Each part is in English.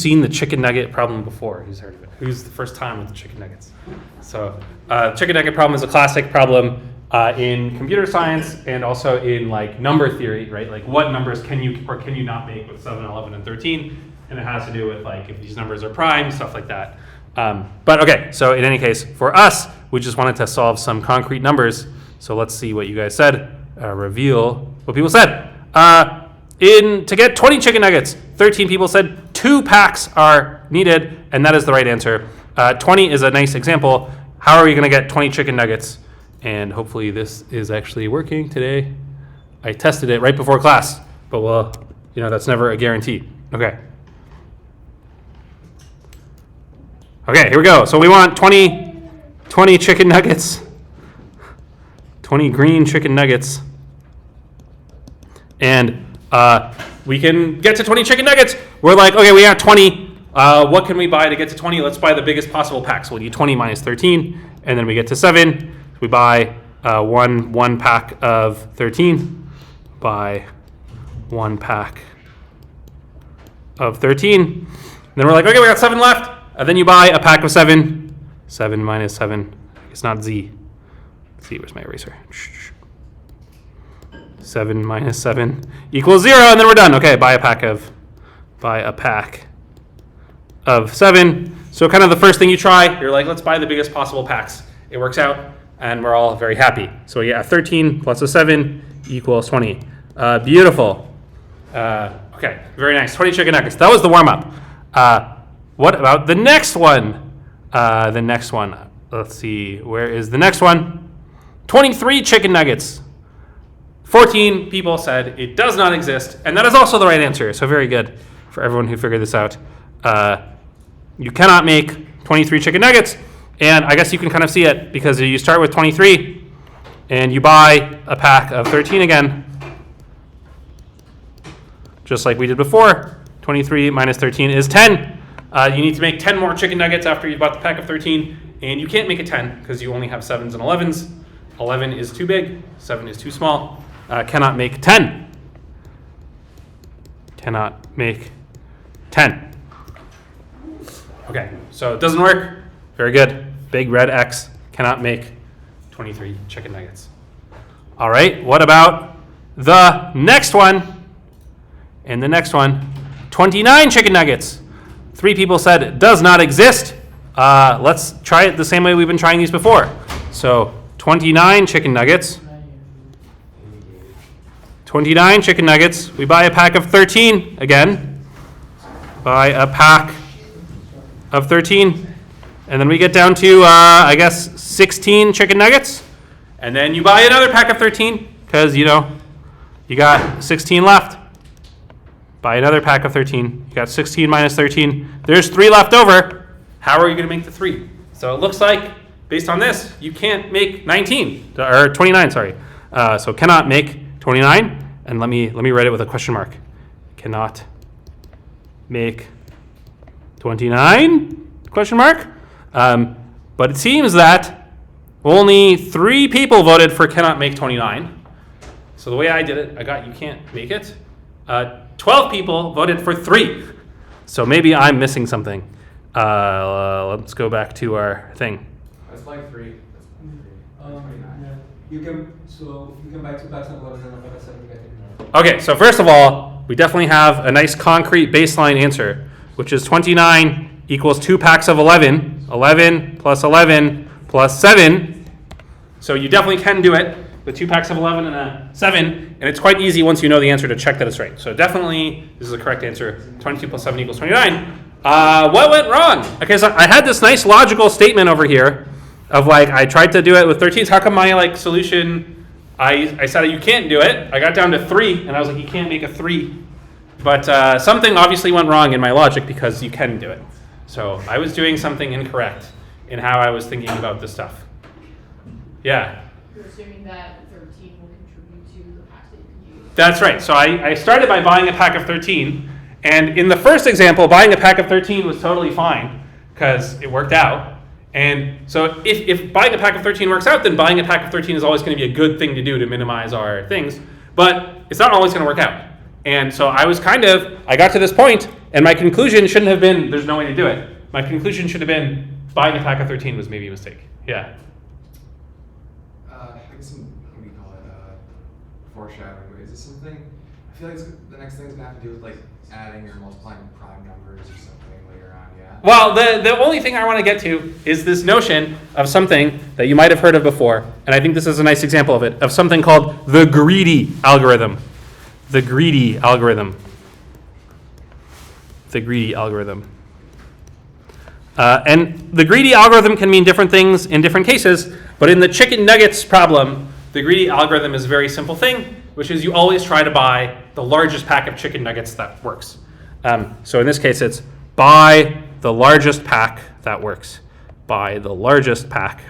seen the chicken nugget problem before? Who's heard of it? Who's the first time with the chicken nuggets? So chicken nugget problem is a classic problem in computer science and also in like number theory, right? Like what numbers can you or can you not make with 7, 11, and 13? And it has to do with like if these numbers are prime, stuff like that. But okay, so in any case, for us, we just wanted to solve some concrete numbers. So let's see what you guys said. Reveal what people said. To get 20 chicken nuggets, 13 people said 2 packs are needed, and that is the right answer. 20 is a nice example. How are we going to get 20 chicken nuggets? And hopefully this is actually working today. I tested it right before class, but well, that's never a guarantee. Okay. Okay, here we go. So we want 20 chicken nuggets. 20 green chicken nuggets. And we can get to 20 chicken nuggets. We're like, okay, we have 20. What can we buy to get to 20? Let's buy the biggest possible pack. So we'll need 20 minus 13. And then we get to 7. We buy one pack of 13. Buy 1 pack of 13. And then we're like, okay, we got 7 left. And then you buy a pack of 7. 7 minus 7. It's not Z. Z, where's my eraser? 7 minus 7 equals 0, and then we're done. Okay, buy a pack of 7. So kind of the first thing you try, you're like, let's buy the biggest possible packs. It works out, and we're all very happy. So yeah, 13 plus a 7 equals 20. Beautiful. Okay, very nice. 20 chicken nuggets. That was the warm-up. What about the next one? Let's see. Where is the next one? 23 chicken nuggets. 14 people said it does not exist, and that is also the right answer. So very good for everyone who figured this out. You cannot make 23 chicken nuggets, and I guess you can kind of see it because you start with 23, and you buy a pack of 13 again, just like we did before. 23 minus 13 is 10. You need to make 10 more chicken nuggets after you bought the pack of 13, and you can't make a 10 because you only have 7s and 11s. 11 is too big, 7 is too small. Cannot make 10. Cannot make 10. Okay, so it doesn't work. Very good. Big red X. Cannot make 23 chicken nuggets. All right, what about the next one? And the next one, 29 chicken nuggets. 3 people said it does not exist. Let's try it the same way we've been trying these before. So 29 chicken nuggets. 29 chicken nuggets. We buy a pack of 13 again. Buy a pack of 13. And then we get down to, 16 chicken nuggets. And then you buy another pack of 13 because, you got 16 left. Buy another pack of 13. You got 16 minus 13. There's 3 left over. How are you going to make the 3? So it looks like, based on this, you can't make 19, or 29, sorry. So cannot make 29. And let me write it with a question mark. Cannot make 29? Question mark. But it seems that only 3 people voted for cannot make 29. So the way I did it, I got you can't make it. 12 people voted for 3. So maybe I'm missing something. Let's go back to our thing. That's like 3. Yeah. You can buy 2 packs of 11 and a pack of 7 to get it. Okay, so first of all, we definitely have a nice concrete baseline answer, which is 29 equals 2 packs of 11. 11 plus 11 plus 7. So you definitely can do it with 2 packs of 11 and a 7, and it's quite easy once you know the answer to check that it's right. So definitely, this is the correct answer. 22 plus 7 equals 29. What went wrong? Okay, so I had this nice logical statement over here of like, I tried to do it with 13s. How come my solution, I said you can't do it. I got down to 3, and I was like, you can't make a 3. But something obviously went wrong in my logic because you can do it. So I was doing something incorrect in how I was thinking about this stuff. Yeah? You're assuming that 13 will contribute to the packs that you can use. That's right. So I started by buying a pack of 13. And in the first example, buying a pack of 13 was totally fine because it worked out. And so if buying a pack of 13 works out, then buying a pack of 13 is always going to be a good thing to do to minimize our things. But it's not always going to work out. And so I got to this point, And my conclusion shouldn't have been there's no way to do it. My conclusion should have been buying a pack of 13 was maybe a mistake. Yeah. I guess what do you call it? Foreshadowing. Is this something? I feel like the next thing's gonna have to do with like adding or multiplying prime numbers or something later on. Yeah. Well, the only thing I want to get to is this notion of something that you might have heard of before, and I think this is a nice example of it, of something called the greedy algorithm. The greedy algorithm. The greedy algorithm. And the greedy algorithm can mean different things in different cases, but in the chicken nuggets problem, the greedy algorithm is a very simple thing, which is you always try to buy the largest pack of chicken nuggets that works. So in this case, it's buy the largest pack that works. Buy the largest pack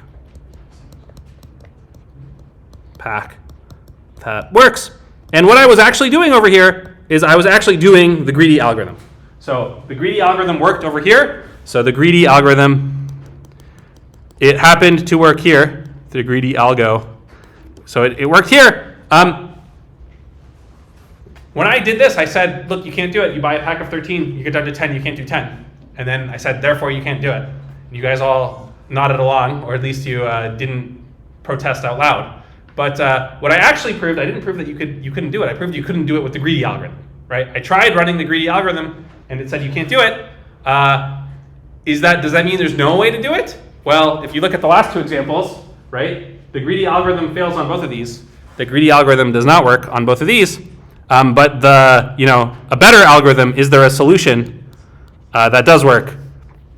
that works. And what I was actually doing over here is I was actually doing the greedy algorithm. So the greedy algorithm worked over here. So the greedy algorithm, it happened to work here, the greedy algo. So it worked here. When I did this, I said, look, you can't do it. You buy a pack of 13, you get down to 10, you can't do 10. And then I said, therefore, you can't do it. You guys all nodded along, or at least you didn't protest out loud. But what I actually proved, I didn't prove that you couldn't do it. I proved you couldn't do it with the greedy algorithm, right? I tried running the greedy algorithm, and it said you can't do it. Does that mean there's no way to do it? Well, if you look at the last two examples, right, the greedy algorithm fails on both of these. The greedy algorithm does not work on both of these. But a better algorithm, is there a solution that does work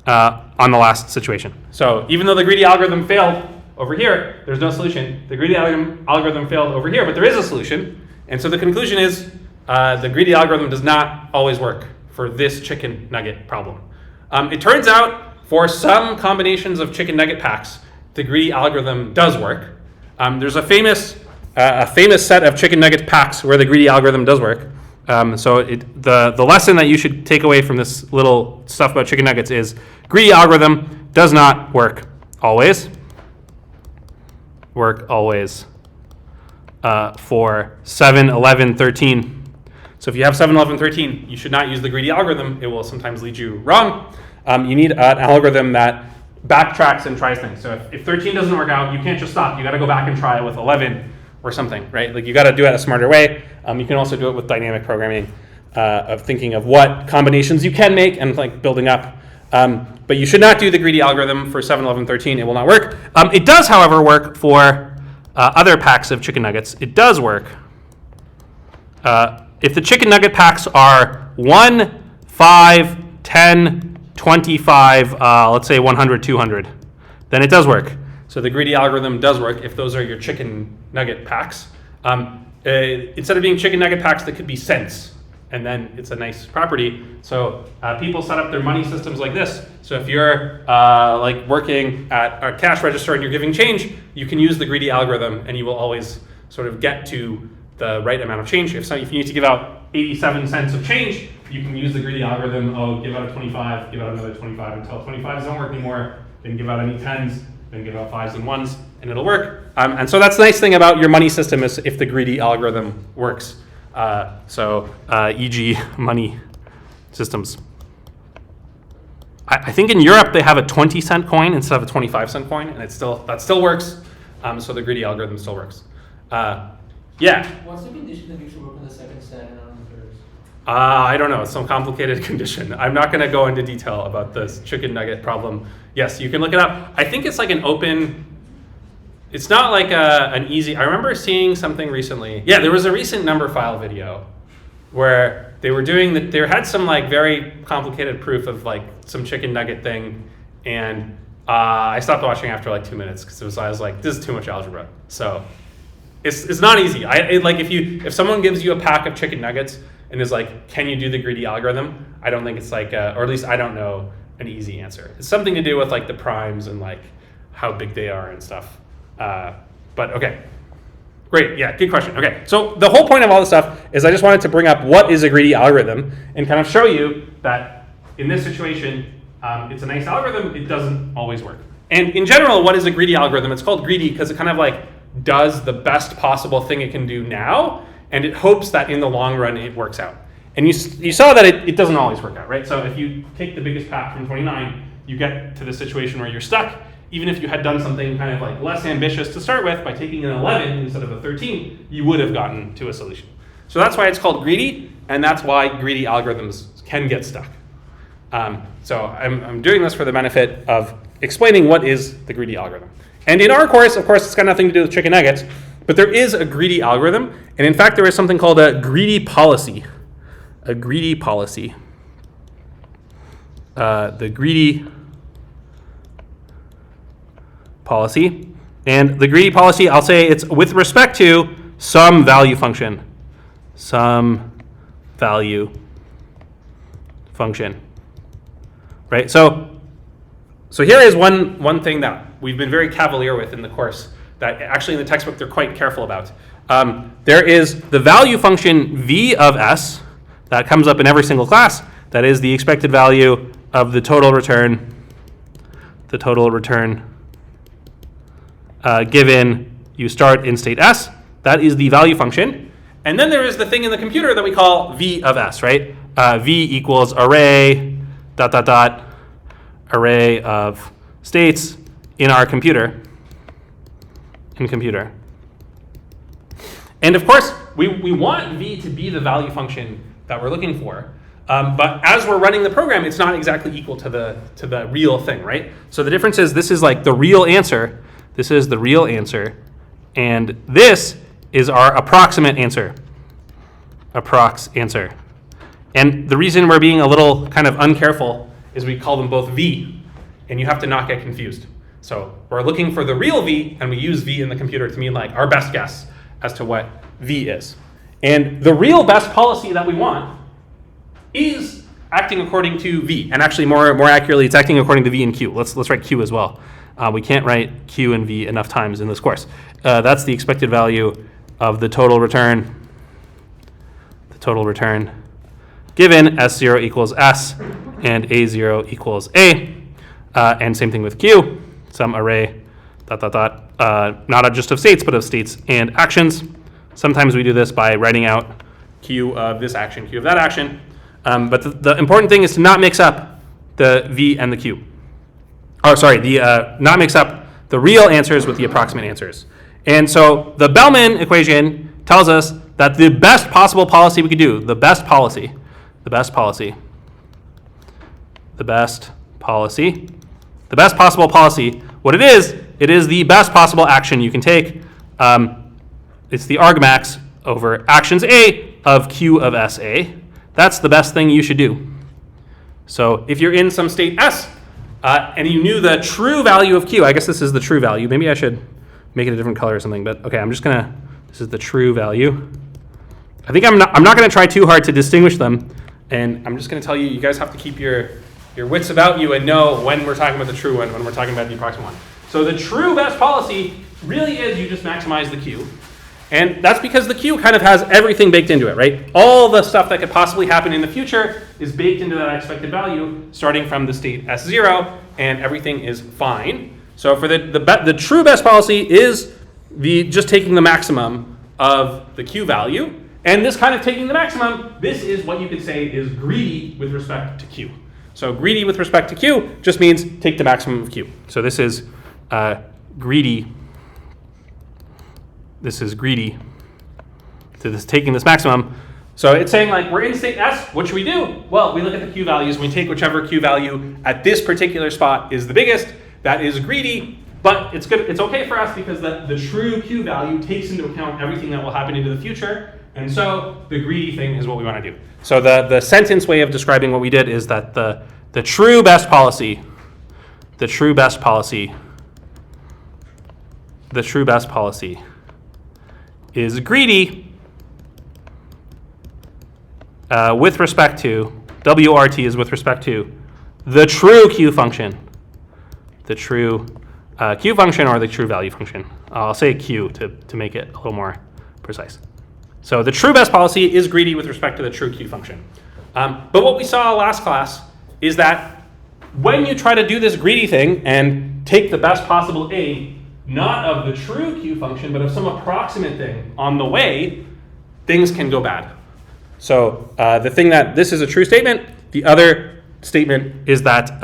on the last situation? So even though the greedy algorithm failed over here, there's no solution. The greedy algorithm failed over here, but there is a solution. And so the conclusion is the greedy algorithm does not always work for this chicken nugget problem. It turns out for some combinations of chicken nugget packs, the greedy algorithm does work. There's a famous set of chicken nugget packs where the greedy algorithm does work. So the lesson that you should take away from this little stuff about chicken nuggets is greedy algorithm does not work always. For 7, 11, 13. So if you have 7, 11, 13, you should not use the greedy algorithm. It will sometimes lead you wrong. You need an algorithm that backtracks and tries things. So if 13 doesn't work out, you can't just stop. You got to go back and try it with 11 or something, right? Like you got to do it a smarter way. You can also do it with dynamic programming of thinking of what combinations you can make and like building up. But you should not do the greedy algorithm for 7, 11, 13. It will not work. It does, however, work for other packs of chicken nuggets. It does work. If the chicken nugget packs are 1, 5, 10, 25, let's say 100, 200, then it does work. So the greedy algorithm does work if those are your chicken nugget packs. Instead of being chicken nugget packs, that could be cents, and then it's a nice property. So people set up their money systems like this. So if you're like working at a cash register and you're giving change, you can use the greedy algorithm, and you will always sort of get to the right amount of change. If you need to give out 87 cents of change, you can use the greedy algorithm. Oh, give out a 25, give out another 25 until 25s don't work anymore. Then give out any 10s, then give out 5s and 1s, and it'll work. And so that's the nice thing about your money system is if the greedy algorithm works. E.g. money systems. I think in Europe they have a 20-cent coin instead of a 25-cent coin, and that still works. So the greedy algorithm still works. Yeah. What's the condition that makes it work on the second set and on the third? I don't know. It's some complicated condition. I'm not going to go into detail about this chicken nugget problem. Yes, you can look it up. I think it's like an open. It's not like an easy. I remember seeing something recently. Yeah, there was a recent number file video where they were doing that. They had some like very complicated proof of like some chicken nugget thing, and I stopped watching after like 2 minutes because I was like, this is too much algebra. So. It's not easy. Like if someone gives you a pack of chicken nuggets and is like, can you do the greedy algorithm? I don't think it's like, or at least I don't know an easy answer. It's something to do with like the primes and like how big they are and stuff. But okay, great. Yeah, good question. Okay, so the whole point of all this stuff is I just wanted to bring up what is a greedy algorithm and kind of show you that in this situation, it's a nice algorithm. It doesn't always work. And in general, what is a greedy algorithm? It's called greedy because it kind of like does the best possible thing it can do now, and it hopes that in the long run it works out. And you saw that it doesn't always work out, right? So if you take the biggest path from 29, you get to the situation where you're stuck. Even if you had done something kind of like less ambitious to start with, by taking an 11 instead of a 13, you would have gotten to a solution. So that's why it's called greedy, and that's why greedy algorithms can get stuck. So I'm doing this for the benefit of explaining what is the greedy algorithm. And in our course, of course, it's got nothing to do with chicken nuggets, but there is a greedy algorithm, and in fact, there is something called a greedy policy. A greedy policy. The greedy policy. And the greedy policy, I'll say it's with respect to some value function. Some value function. Right? So here is one thing that we've been very cavalier with in the course, that actually in the textbook they're quite careful about. There is the value function v of s that comes up in every single class. That is the expected value of the total return given you start in state s. That is the value function. And then there is the thing in the computer that we call v of s, right? V equals array, ... array of states in our computer. And of course, we want v to be the value function that we're looking for. But as we're running the program, it's not exactly equal to the real thing, right? So the difference is this is like the real answer. This is the real answer. And this is our approximate answer. Approx answer. And the reason we're being a little kind of uncareful is we call them both v, and you have to not get confused. So we're looking for the real v, and we use v in the computer to mean like our best guess as to what v is. And the real best policy that we want is acting according to v, and actually more accurately, it's acting according to v and q. Let's write q as well. We can't write q and v enough times in this course. That's the expected value of the total return. The total return given s0 equals s and a0 equals a, and same thing with q, some array not just of states, but of states and actions. Sometimes we do this by writing out q of this action, q of that action. But the important thing is to not mix up the v and the q. Not mix up the real answers with the approximate answers. And so the Bellman equation tells us that the best possible policy we could do, the best possible policy, what it is the best possible action you can take. It's the argmax over actions A of Q of SA. That's the best thing you should do. So if you're in some state S, and you knew the true value of Q, I guess this is the true value. Maybe I should make it a different color or something, but okay, this is the true value. I think I'm not gonna try too hard to distinguish them, and I'm just gonna tell you, you guys have to keep your wits about you and know when we're talking about the true one, when we're talking about the approximate one. So the true best policy really is you just maximize the Q. And that's because the Q kind of has everything baked into it, right? All the stuff that could possibly happen in the future is baked into that expected value starting from the state S0, and everything is fine. So for the true best policy is just taking the maximum of the Q value. And this kind of taking the maximum, this is what you could say is greedy with respect to Q. So greedy with respect to Q just means take the maximum of Q. So this is greedy. This is greedy. So this is taking this maximum. So it's saying like we're in state S, what should we do? Well, we look at the Q values, we take whichever Q value at this particular spot is the biggest. That is greedy, but it's good. It's okay for us because the true Q value takes into account everything that will happen into the future. And so the greedy thing is what we want to do. So the sentence way of describing what we did is that the true best policy is greedy with respect to, WRT is with respect to the true Q function. The true Q function or the true value function. I'll say Q to make it a little more precise. So the true best policy is greedy with respect to the true Q function. But what we saw last class is that when you try to do this greedy thing and take the best possible A, not of the true Q function, but of some approximate thing on the way, things can go bad. So the thing that this is a true statement. The other statement is that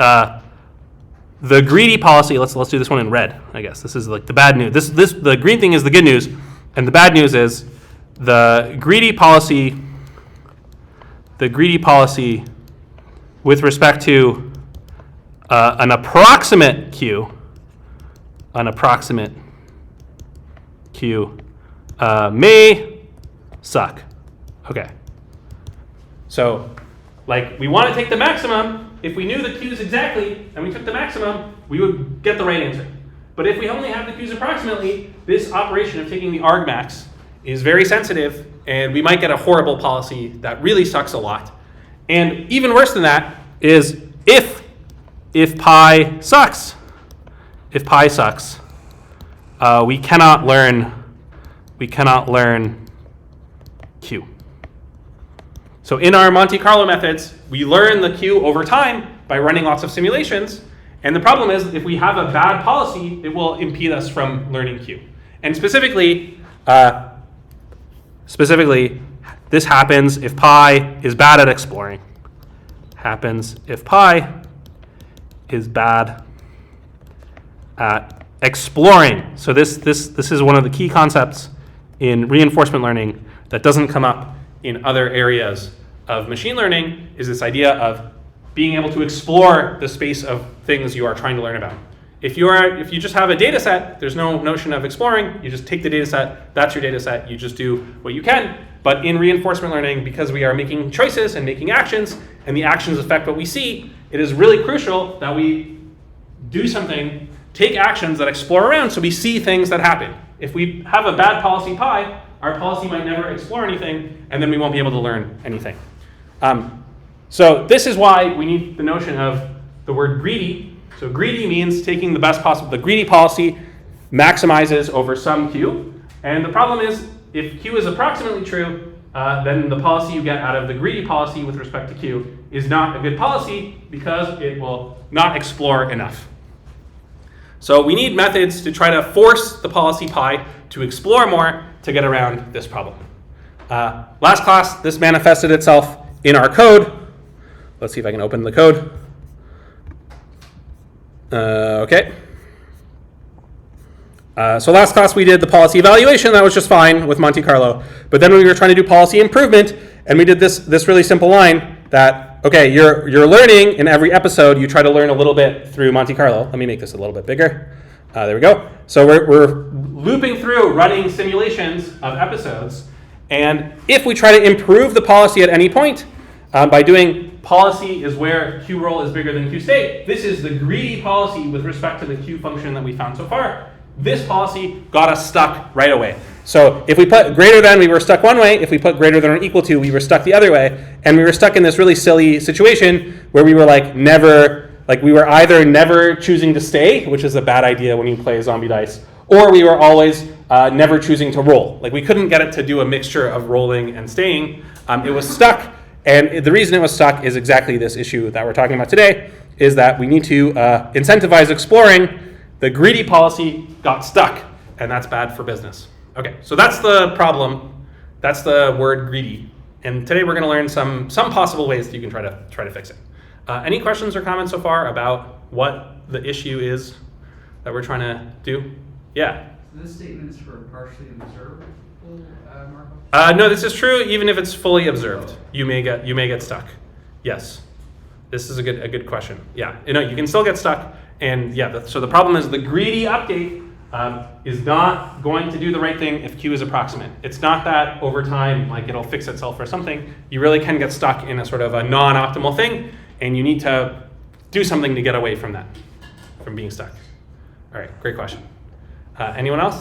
the greedy policy. Let's do this one in red. I guess this is like the bad news. The green thing is the good news, and the bad news is the greedy policy. The greedy policy with respect to an approximate Q. An approximate Q may suck. Okay. So, like, we want to take the maximum. If we knew the Q's exactly and we took the maximum, we would get the right answer. But if we only have the Q's approximately, this operation of taking the argmax is very sensitive, and we might get a horrible policy that really sucks a lot. And even worse than that is if pi sucks, we cannot learn Q. So in our Monte Carlo methods, we learn the Q over time by running lots of simulations. And the problem is, if we have a bad policy, it will impede us from learning Q. And specifically, this happens if pi is bad at exploring. Happens if pi is bad at exploring. So this is one of the key concepts in reinforcement learning that doesn't come up in other areas of machine learning, is this idea of being able to explore the space of things you are trying to learn about. If you just have a data set, there's no notion of exploring. You just take the data set, that's your data set, you just do what you can. But in reinforcement learning, because we are making choices and making actions, and the actions affect what we see, it is really crucial that we do something, take actions that explore around so we see things that happen. If we have a bad policy pi, our policy might never explore anything, and then we won't be able to learn anything. So this is why we need the notion of the word greedy. So greedy means taking the best possible. The greedy policy maximizes over some Q. And the problem is, if Q is approximately true, then the policy you get out of the greedy policy with respect to Q is not a good policy because it will not explore enough. So we need methods to try to force the policy pi to explore more to get around this problem. Last class, this manifested itself in our code. Let's see if I can open the code. Okay. So last class we did the policy evaluation. That was just fine with Monte Carlo. But then we were trying to do policy improvement, and we did this really simple line that, okay, you're learning in every episode. You try to learn a little bit through Monte Carlo. Let me make this a little bit bigger. There we go. So we're looping through running simulations of episodes. And if we try to improve the policy at any point by doing policy is where Q roll is bigger than Q state, this is the greedy policy with respect to the Q function that we found so far. This policy got us stuck right away. So if we put greater than, we were stuck one way. If we put greater than or equal to, we were stuck the other way. And we were stuck in this really silly situation where we were we were either never choosing to stay, which is a bad idea when you play zombie dice, or we were always never choosing to roll. Like, we couldn't get it to do a mixture of rolling and staying. It was stuck. And the reason it was stuck is exactly this issue that we're talking about today, is that we need to incentivize exploring. The greedy policy got stuck, and that's bad for business. Okay, so that's the problem. That's the word greedy. And today we're going to learn some possible ways that you can try to fix it. Any questions or comments so far about what the issue is that we're trying to do? Yeah? So this statement is for partially observable Markov? No, this is true even if it's fully observed. You may get stuck. Yes. This is a good question. Yeah, you can still get stuck. And yeah, so the problem is the greedy update is not going to do the right thing if Q is approximate. It's not that over time, like, it'll fix itself or something. You really can get stuck in a sort of a non-optimal thing, and you need to do something to get away from that, from being stuck. All right, great question. Anyone else?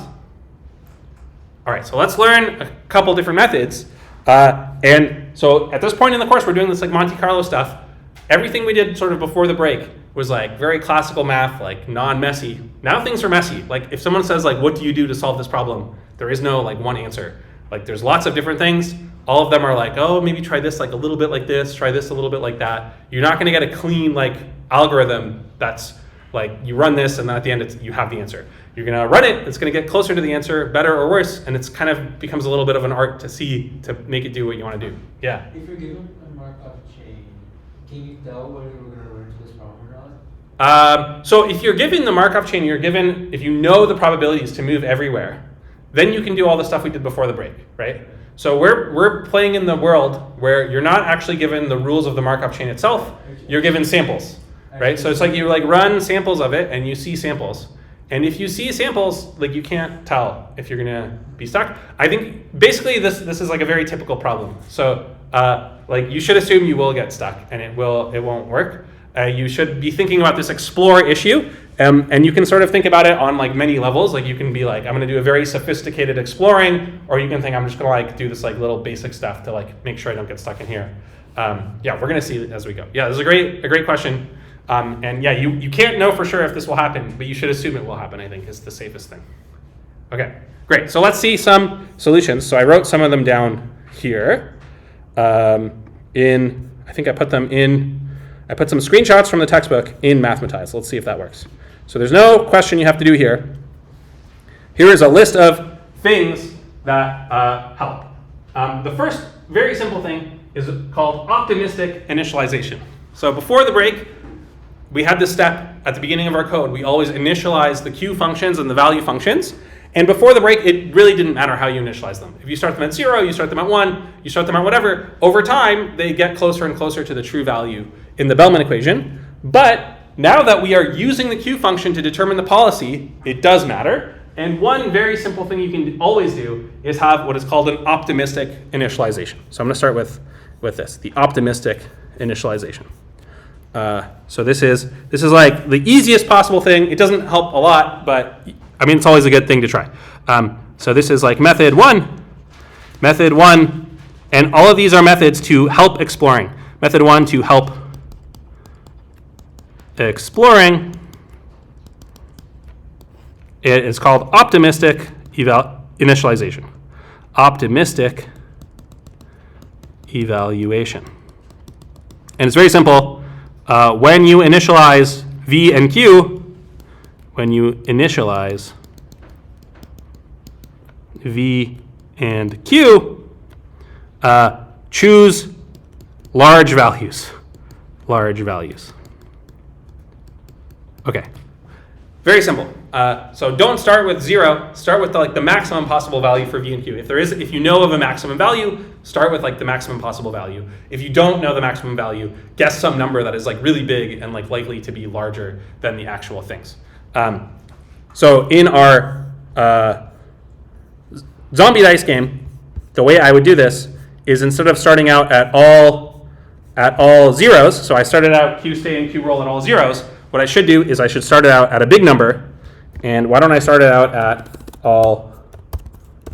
All right, so let's learn a couple different methods. And so at this point in the course, we're doing this like Monte Carlo stuff. Everything we did sort of before the break was like very classical math, like non-messy. Now things are messy. Like, if someone says, like, what do you do to solve this problem? There is no like one answer. Like, there's lots of different things. All of them are like, oh, maybe try this like a little bit like this, try this a little bit like that. You're not going to get a clean like algorithm that's Like you run this, and then at the end you have the answer. You're gonna run it, it's gonna get closer to the answer, better or worse, and it's kind of becomes a little bit of an art to see, to make it do what you wanna do. Yeah? If you're given a Markov chain, can you tell whether you're going to run into this problem or not? So if you're given the Markov chain, if you know the probabilities to move everywhere, then you can do all the stuff we did before the break, right? So we're playing in the world where you're not actually given the rules of the Markov chain itself, you're given samples, right? So it's like you like run samples of it and you see samples. And if you see samples, like you can't tell if you're gonna be stuck. I think basically this is like a very typical problem. So like you should assume you will get stuck and it won't work. You should be thinking about this explore issue, and you can sort of think about it on like many levels. Like you can be like, I'm going to do a very sophisticated exploring, or you can think I'm just going to like do this like little basic stuff to like make sure I don't get stuck in here. Yeah, we're going to see it as we go. Yeah, this is a great question. And yeah, you can't know for sure if this will happen, but you should assume it will happen, I think, is the safest thing. Okay, great. So let's see some solutions. So I wrote some of them down here. I think I put some screenshots from the textbook in Mathematize. Let's see if that works. So there's no question you have to do here. Here is a list of things that help. The first very simple thing is called optimistic initialization. So before the break, we had this step at the beginning of our code. We always initialize the Q functions and the value functions. And before the break, it really didn't matter how you initialize them. If you start them at 0, you start them at 1, you start them at whatever, over time, they get closer and closer to the true value in the Bellman equation. But now that we are using the Q function to determine the policy, it does matter. And one very simple thing you can always do is have what is called an optimistic initialization. So I'm going to start with this, the optimistic initialization. So this is like the easiest possible thing. It doesn't help a lot, but I mean, it's always a good thing to try. So this is like method one, and all of these are methods to help exploring. Method 1 to help exploring. It is called optimistic initialization. Optimistic evaluation. And it's very simple. When you initialize V and Q, when you initialize V and Q, choose large values. Okay, very simple. So don't start with 0. Start with the maximum possible value for V and Q. If you know of a maximum value, start with like the maximum possible value. If you don't know the maximum value, guess some number that is like really big and like likely to be larger than the actual things. So in our zombie dice game, the way I would do this is instead of starting out at all zeros, so I started out Q stay and Q roll at all zeros, what I should do is I should start it out at a big number. And why don't I start it out at all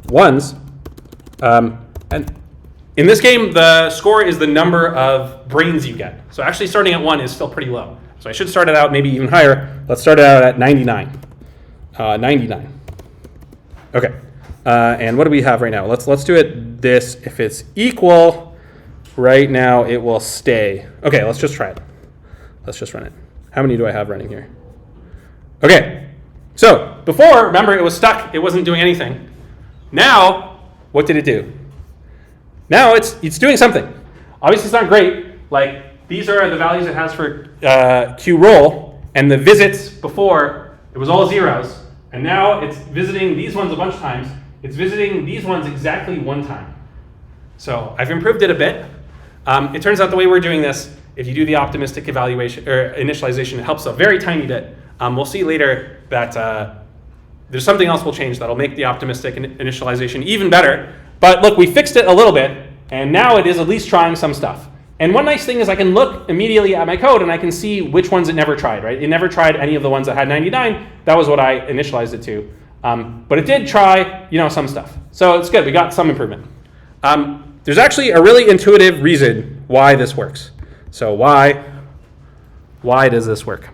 ones? And in this game, the score is the number of brains you get. So actually starting at 1 is still pretty low. So I should start it out maybe even higher. Let's start it out at 99. 99. Okay. And what do we have right now? Let's do it this. If it's equal, right now it will stay. Okay, let's just try it. Let's just run it. How many do I have running here? Okay. So before, remember, it was stuck. It wasn't doing anything. Now, what did it do? Now it's doing something. Obviously, it's not great. Like these are the values it has for Q roll, and the visits before it was all zeros, and now it's visiting these ones a bunch of times. It's visiting these ones exactly 1 time. So I've improved it a bit. It turns out the way we're doing this, if you do the optimistic evaluation or initialization, it helps a very tiny bit. We'll see later that there's something else we'll change that'll make the optimistic initialization even better. But look, we fixed it a little bit, and now it is at least trying some stuff. And one nice thing is I can look immediately at my code and I can see which ones it never tried, right? It never tried any of the ones that had 99. That was what I initialized it to. But it did try, some stuff. So it's good. We got some improvement. There's actually a really intuitive reason why this works. So why does this work?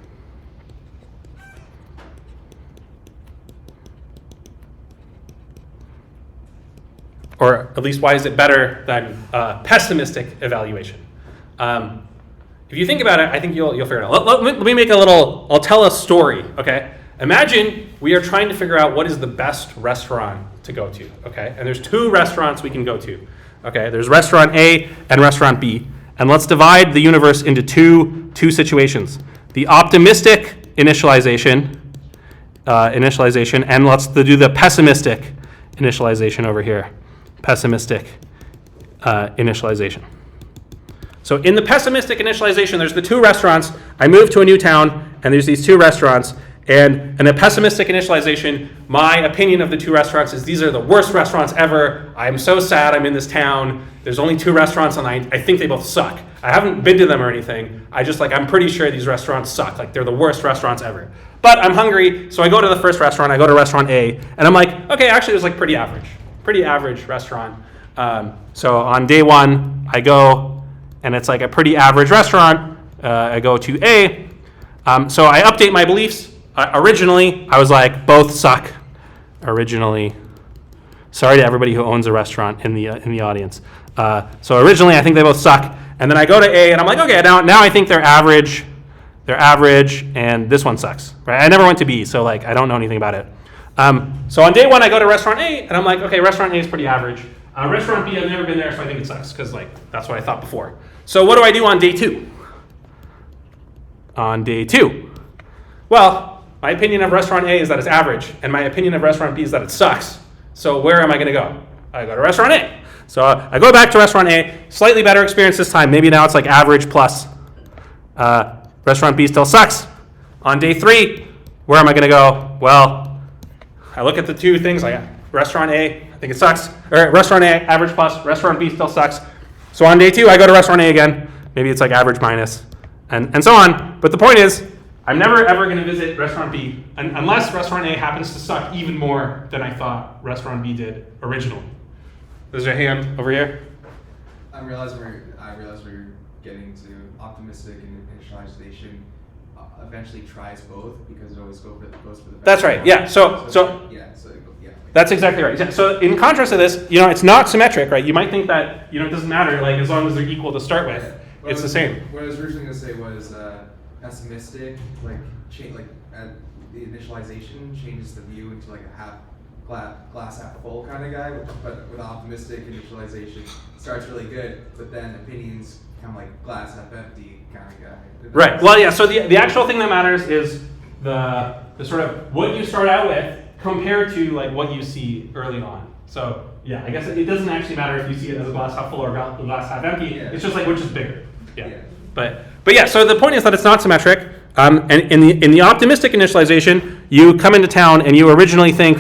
Or at least why is it better than pessimistic evaluation? if you think about it, I think you'll figure it out. Let me make I'll tell a story, okay? Imagine we are trying to figure out what is the best restaurant to go to, okay? And there's two restaurants we can go to, okay? There's restaurant A and restaurant B. And let's divide the universe into two situations. The optimistic initialization, and let's do the pessimistic initialization over here. Pessimistic initialization. So in the pessimistic initialization, there's the two restaurants. I move to a new town, and there's these two restaurants. And in a pessimistic initialization, my opinion of the two restaurants is these are the worst restaurants ever. I'm so sad I'm in this town. There's only two restaurants, and I think they both suck. I haven't been to them or anything. I'm pretty sure these restaurants suck. Like, they're the worst restaurants ever. But I'm hungry, so I go to the first restaurant. I go to restaurant A, and I'm like, okay, actually, it was like pretty average restaurant. So on day one, I go, and it's like a pretty average restaurant. I go to A. So I update my beliefs. Originally, I was like, both suck. Originally, sorry to everybody who owns a restaurant in the audience. So originally, I think they both suck. And then I go to A, and I'm like, okay, now I think they're average. They're average, and this one sucks. Right? I never went to B, so like I don't know anything about it. So on day one, I go to restaurant A, and I'm like, okay, restaurant A is pretty average. Restaurant B, I've never been there, so I think it sucks, because like that's what I thought before. So what do I do on day two? On day two, well, my opinion of restaurant A is that it's average, and my opinion of restaurant B is that it sucks. So where am I going to go? I go to restaurant A. So I go back to restaurant A, slightly better experience this time. Maybe now it's like average plus. Restaurant B still sucks. On day three, where am I going to go? Well, I look at the two things. I got restaurant A, I think it sucks. Or restaurant A, average plus. Restaurant B still sucks. So on day two, I go to restaurant A again. Maybe it's like average minus, and so on. But the point is, I'm never ever going to visit restaurant B unless restaurant A happens to suck even more than I thought restaurant B did originally. There's a hand over here. I realize where you're getting to. Optimistic and initialization eventually tries both because it always goes for the best. That's right. Yeah. So that's exactly right. Yeah. So in contrast to this, it's not symmetric, right? You might think that it doesn't matter, like as long as they're equal to start with, it's the same. What I was originally going to say was pessimistic, the initialization changes the view into like a glass half full kind of guy, but with optimistic initialization starts really good, but then opinions kind of like glass half empty kind of guy. Right. Well, yeah. So the actual thing that matters is the sort of what you start out with compared to like what you see early on. So yeah, I guess it doesn't actually matter if you see it as a glass half full or a glass half empty. Yeah. It's just like which is bigger. Yeah. But yeah. So the point is that it's not symmetric. And in the optimistic initialization, you come into town and you originally think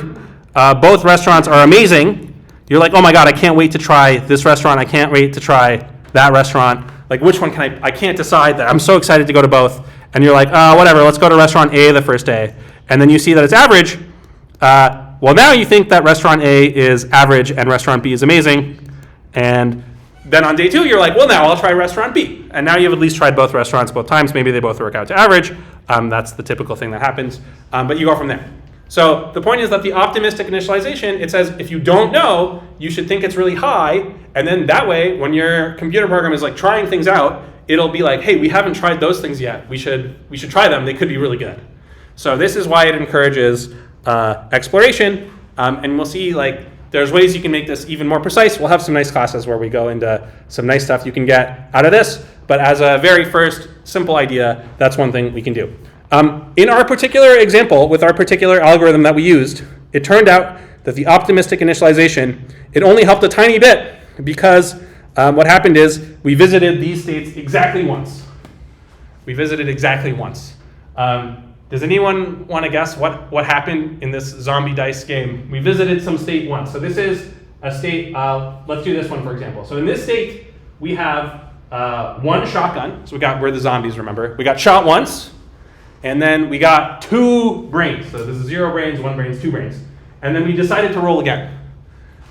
both restaurants are amazing. You're like, oh my god, I can't wait to try this restaurant. I can't wait to try that restaurant. Like, which one can I can't decide that. I'm so excited to go to both. And you're like, whatever, let's go to restaurant A the first day. And then you see that it's average. Well, now you think that restaurant A is average and restaurant B is amazing. And then on day two, you're like, well, now I'll try restaurant B. And now you've at least tried both restaurants both times. Maybe they both work out to average. That's the typical thing that happens. But you go from there. So the point is that the optimistic initialization, it says if you don't know, you should think it's really high. And then that way, when your computer program is like trying things out, it'll be like, hey, we haven't tried those things yet. We should try them. They could be really good. So this is why it encourages exploration. And we'll see like there's ways you can make this even more precise. We'll have some nice classes where we go into some nice stuff you can get out of this. But as a very first simple idea, that's one thing we can do. In our particular example, with our particular algorithm that we used, it turned out that the optimistic initialization, it only helped a tiny bit because what happened is we visited these states exactly once. We visited exactly once. Does anyone want to guess what happened in this zombie dice game? We visited some state once. So this is a state, let's do this one for example. So in this state, we have one shotgun. So we're the zombies, remember. We got shot once. And then we got 2 brains. So this is 0 brains, 1 brains, 2 brains. And then we decided to roll again.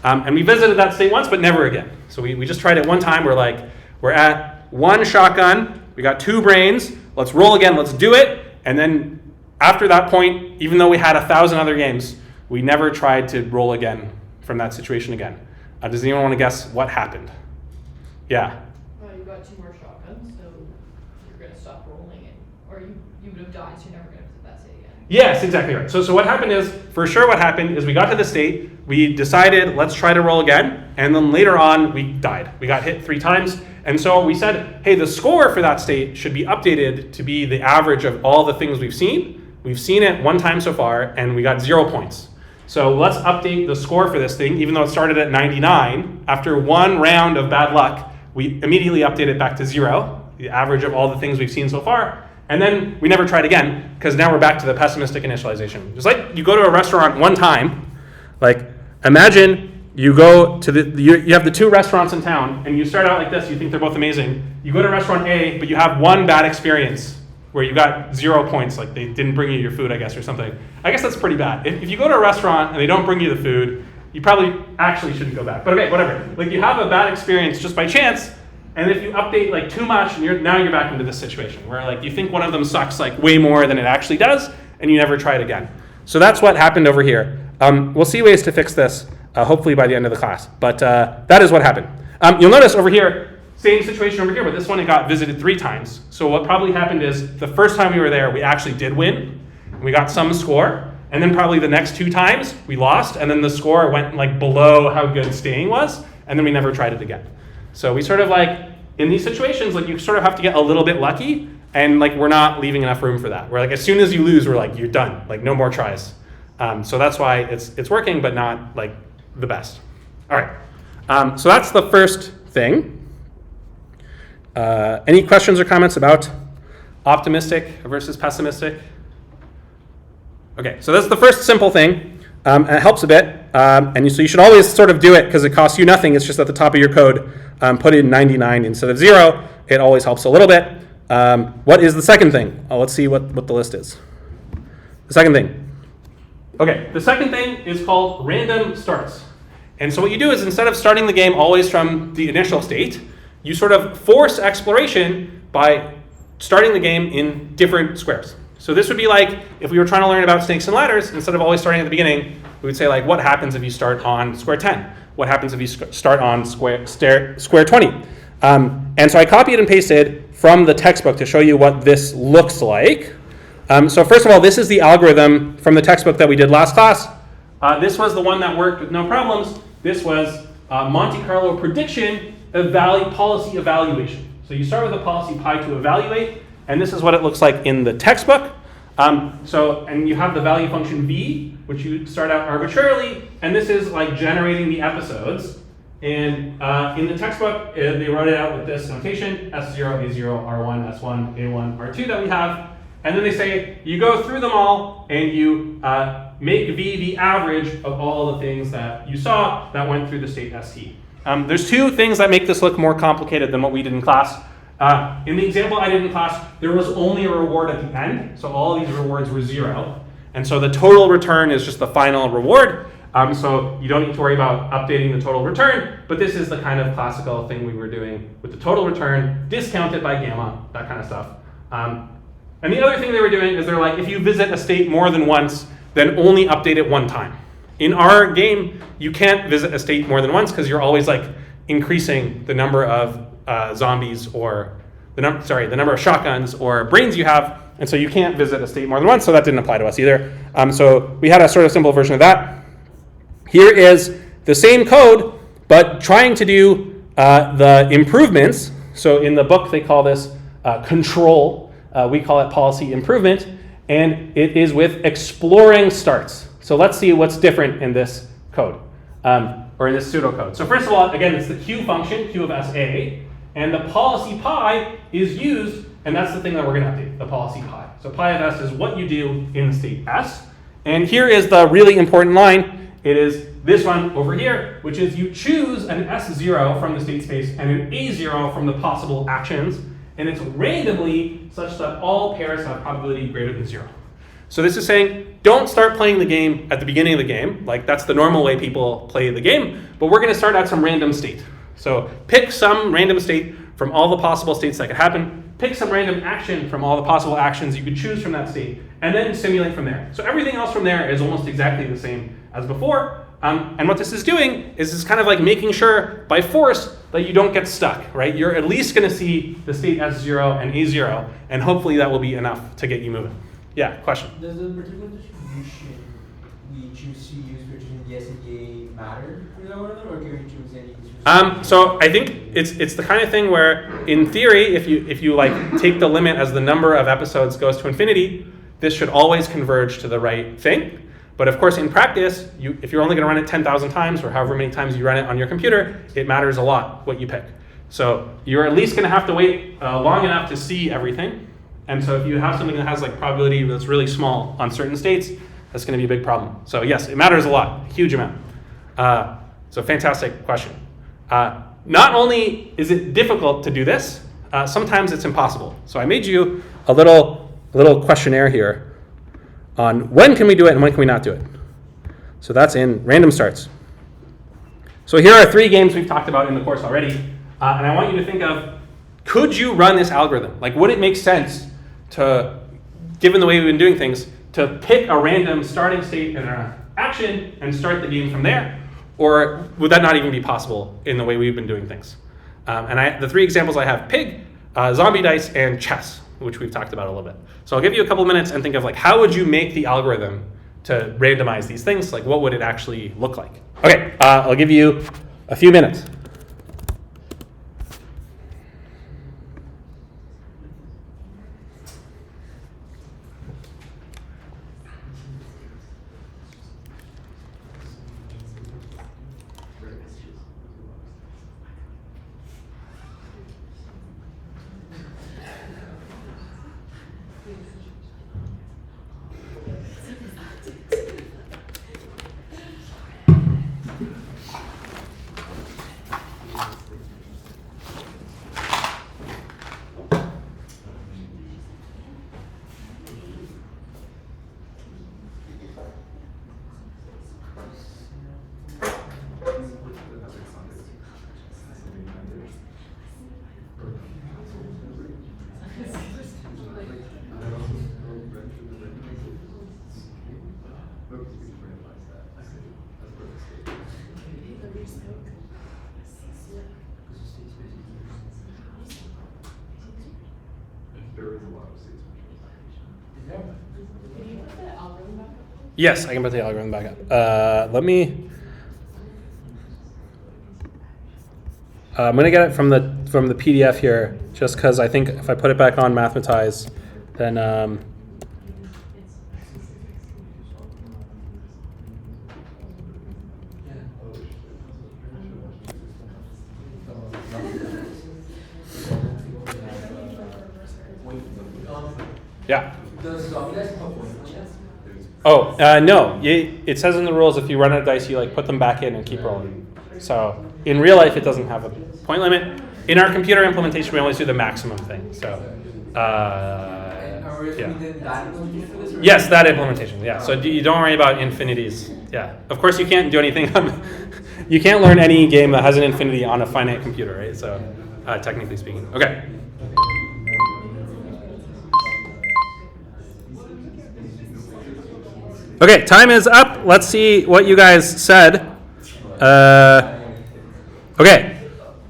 And we visited that state once, but never again. So we just tried it one time. We're at 1 shotgun. We got 2 brains. Let's roll again. Let's do it. And then after that point, even though we had 1,000 other games, we never tried to roll again from that situation again. Does anyone want to guess what happened? Yeah. You got 2 more shotguns, so you're have died, so you're never going to visit that state again. Yes, exactly right. So what happened is, for sure what happened is we got to the state, we decided let's try to roll again, and then later on we died. We got hit 3 times, and so we said, hey, the score for that state should be updated to be the average of all the things we've seen. We've seen it 1 time so far, and we got 0 points. So let's update the score for this thing, even though it started at 99. After 1 round of bad luck, we immediately update it back to 0, the average of all the things we've seen so far. And then we never tried again, because now we're back to the pessimistic initialization. Just like you go to a restaurant 1 time, like imagine you go to you have the 2 restaurants in town, and you start out like this, you think they're both amazing. You go to restaurant A, but you have 1 bad experience where you got 0 points, like they didn't bring you your food, I guess, or something. I guess that's pretty bad. If you go to a restaurant and they don't bring you the food, you probably actually shouldn't go back. But okay, whatever. Like you have a bad experience just by chance, and if you update like too much, and now you're back into this situation where like you think one of them sucks like way more than it actually does, and you never try it again. So that's what happened over here. We'll see ways to fix this, hopefully by the end of the class. But that is what happened. You'll notice over here, same situation over here, but this one it got visited 3 times. So what probably happened is the first time we were there, we actually did win. We got some score, and then probably the next 2 times we lost, and then the score went like below how good staying was, and then we never tried it again. So we sort of like, in these situations, like you sort of have to get a little bit lucky, and like we're not leaving enough room for that. We're like, as soon as you lose, we're like, you're done, like no more tries. So that's why it's working, but not like the best. All right, so that's the first thing. Any questions or comments about optimistic versus pessimistic? Okay, so that's the first simple thing, and it helps a bit. So you should always sort of do it because it costs you nothing. It's just at the top of your code. Put in 99 instead of 0. It always helps a little bit. What is the second thing? Let's see what the list is. The second thing. Okay, the second thing is called random starts. And so what you do is instead of starting the game always from the initial state, you sort of force exploration by starting the game in different squares. So this would be like if we were trying to learn about snakes and ladders, instead of always starting at the beginning, we would say like, what happens if you start on square 10? What happens if you start on square 20? And so I copied and pasted from the textbook to show you what this looks like. So first of all, this is the algorithm from the textbook that we did last class. This was the one that worked with no problems. This was Monte Carlo prediction policy evaluation. So you start with a policy pi to evaluate, and this is what it looks like in the textbook. And you have the value function v, which you start out arbitrarily, and this is like generating the episodes. And in the textbook, they wrote it out with this notation, S0, A0, R1, S1, A1, R2 that we have. And then they say, you go through them all, and you make v the average of all the things that you saw that went through the state ST. There's 2 things that make this look more complicated than what we did in class. In the example I did in class, there was only a reward at the end, so all these rewards were 0. And so the total return is just the final reward, so you don't need to worry about updating the total return, but this is the kind of classical thing we were doing with the total return, discounted by gamma, that kind of stuff. And the other thing they were doing is they're like, if you visit a state more than once, then only update it 1 time. In our game, you can't visit a state more than once because you're always like increasing the number of zombies or the number of shotguns or brains you have, and so you can't visit a state more than once, so that didn't apply to us either. So we had a sort of simple version of that. Here is the same code, but trying to do the improvements. So in the book, they call this control. We call it policy improvement, and it is with exploring starts. So let's see what's different in this code, or in this pseudocode. So first of all, again, it's the Q function, Q of SA, and the policy pi is used, and that's the thing that we're going to update, the policy pi. So pi of S is what you do in state S. And here is the really important line. It is this one over here, which is you choose an S0 from the state space and an A0 from the possible actions, and it's randomly such that all pairs have probability greater than 0. So this is saying, don't start playing the game at the beginning of the game. Like that's the normal way people play the game, but we're going to start at some random state. So pick some random state from all the possible states that could happen, pick some random action from all the possible actions you could choose from that state, and then simulate from there. So everything else from there is almost exactly the same as before. And what this is doing is it's kind of like making sure by force that you don't get stuck, right? You're at least going to see the state S0 and A0, and hopefully that will be enough to get you moving. Yeah, question? Does the particular distribution we choose to use between yes and yay matter for the algorithm, or can we choose any distribution? So I think it's the kind of thing where, in theory, if you like take the limit as the number of episodes goes to infinity, this should always converge to the right thing. But of course, in practice, if you're only going to run it 10,000 times, or however many times you run it on your computer, it matters a lot what you pick. So you're at least going to have to wait long enough to see everything. And so if you have something that has like probability that's really small on certain states, that's going to be a big problem. So yes, it matters a lot, a huge amount. So fantastic question. Not only is it difficult to do this, sometimes it's impossible. So I made you a little questionnaire here on when can we do it and when can we not do it. So that's in random starts. So here are 3 games we've talked about in the course already. And I want you to think of, could you run this algorithm? Like, would it make sense to, given the way we've been doing things, to pick a random starting state and an action and start the game from there? Or would that not even be possible in the way we've been doing things? And the 3 examples I have: pig, zombie dice, and chess, which we've talked about a little bit. So I'll give you a couple minutes and think of like, how would you make the algorithm to randomize these things? Like, what would it actually look like? Okay, I'll give you a few minutes. Yes, I can put the algorithm back up. Let me. I'm going to get it from the PDF here, just because I think if I put it back on Mathematize, then. Yeah. Oh, no. It says in the rules if you run out of dice, you like put them back in and keep rolling. So in real life, it doesn't have a point limit. In our computer implementation, we always do the maximum thing. So, yeah. Yes, that implementation. Yeah. So you don't worry about infinities. Yeah. Of course, you can't do anything. You can't learn any game that has an infinity on a finite computer, right? So, technically speaking. Okay. Okay, time is up. Let's see what you guys said. Okay.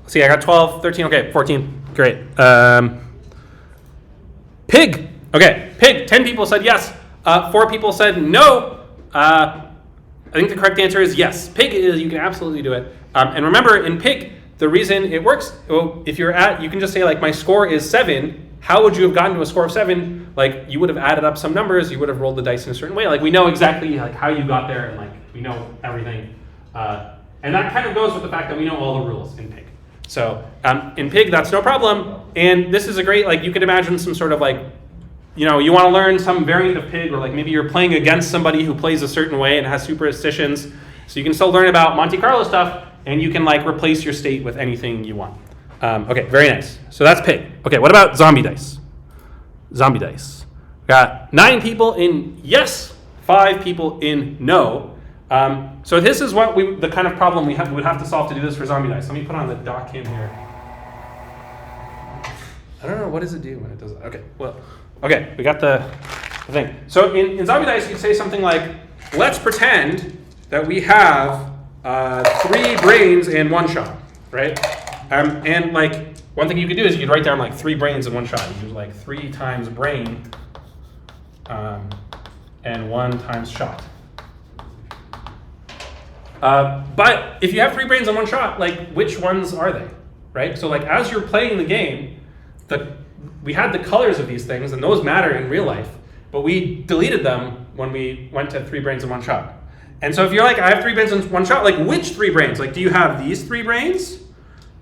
Let's see, I got 12, 13, okay, 14. Great. Pig. Okay, pig. 10 people said yes. 4 people said no. I think the correct answer is yes. Pig is, you can absolutely do it. And remember, in pig, the reason it works, if you're you can just say like, my score is 7. How would you have gotten to a score of 7? Like, you would have added up some numbers, you would have rolled the dice in a certain way. Like, we know exactly like how you got there, and like we know everything. And that kind of goes with the fact that we know all the rules in pig. So in pig, that's no problem. And this is a great, like, you could imagine some sort of like, you know, you want to learn some variant of pig, or like maybe you're playing against somebody who plays a certain way and has superstitions. So you can still learn about Monte Carlo stuff, and you can like replace your state with anything you want. Okay, very nice. So that's pig. Okay, what about zombie dice? Zombie dice. Got 9 people in yes, 5 people in no. So this is what the kind of problem we would have to solve to do this for zombie dice. Let me put on the doc cam here. I don't know, what does it do when it does that? Okay, well, okay, we got the thing. So in zombie dice, you'd say something like, let's pretend that we have 3 brains and 1 shot, right? And like one thing you could do is you could write down like 3 brains in one shot. You do like 3 times brain and 1 times shot. But if you have 3 brains in one shot, like which ones are they, right? So like as you're playing the game, we had the colors of these things and those matter in real life, but we deleted them when we went to 3 brains in one shot. And so if you're like, I have 3 brains in one shot, like which 3 brains? Like do you have these 3 brains?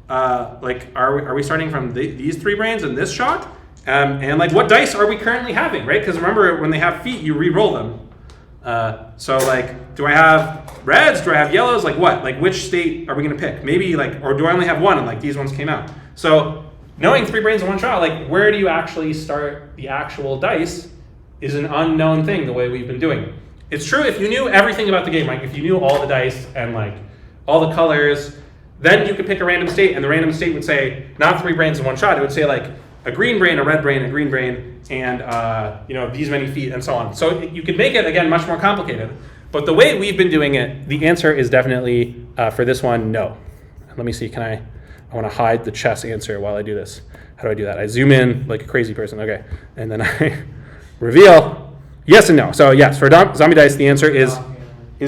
Like are we starting from these 3 brains in this shot? And like what dice are we currently having, right? Because remember when they have feet, you re-roll them. So like, do I have reds? Do I have yellows? Like what? Like which state are we gonna pick? Maybe like, or do I only have 1 and like these ones came out? So knowing 3 brains in one shot, like where do you actually start the actual dice is an unknown thing the way we've been doing. It's true if you knew everything about the game, like if you knew all the dice and like all the colors, then you could pick a random state and the random state would say, not 3 brains in one shot, it would say like a green brain, a red brain, a green brain, and these many feet and so on. So you could make it, again, much more complicated. But the way we've been doing it, the answer is definitely, for this one, no. Let me see, I want to hide the chess answer while I do this. How do I do that? I zoom in like a crazy person, okay. And then I reveal yes and no. So yes, for zombie dice, the answer is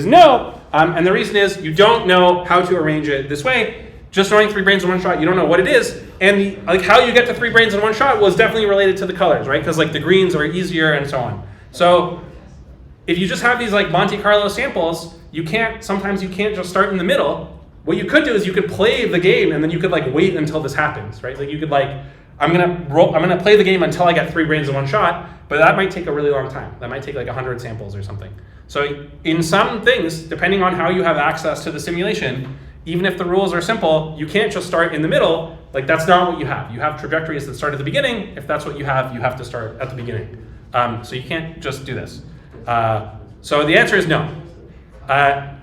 no. And the reason is you don't know how to arrange it this way. Just knowing 3 brains in one shot, you don't know what it is. And like how you get to 3 brains in one shot was definitely related to the colors, right? Because like the greens are easier and so on. So if you just have these like Monte Carlo samples, sometimes you can't just start in the middle. What you could do is you could play the game and then you could like wait until this happens, right? Like you could like, I'm gonna play the game until I get 3 brains in one shot, but that might take a really long time. That might take like 100 samples or something. So in some things, depending on how you have access to the simulation, even if the rules are simple, you can't just start in the middle. Like that's not what you have. You have trajectories that start at the beginning. If that's what you have to start at the beginning. So you can't just do this. So the answer is no.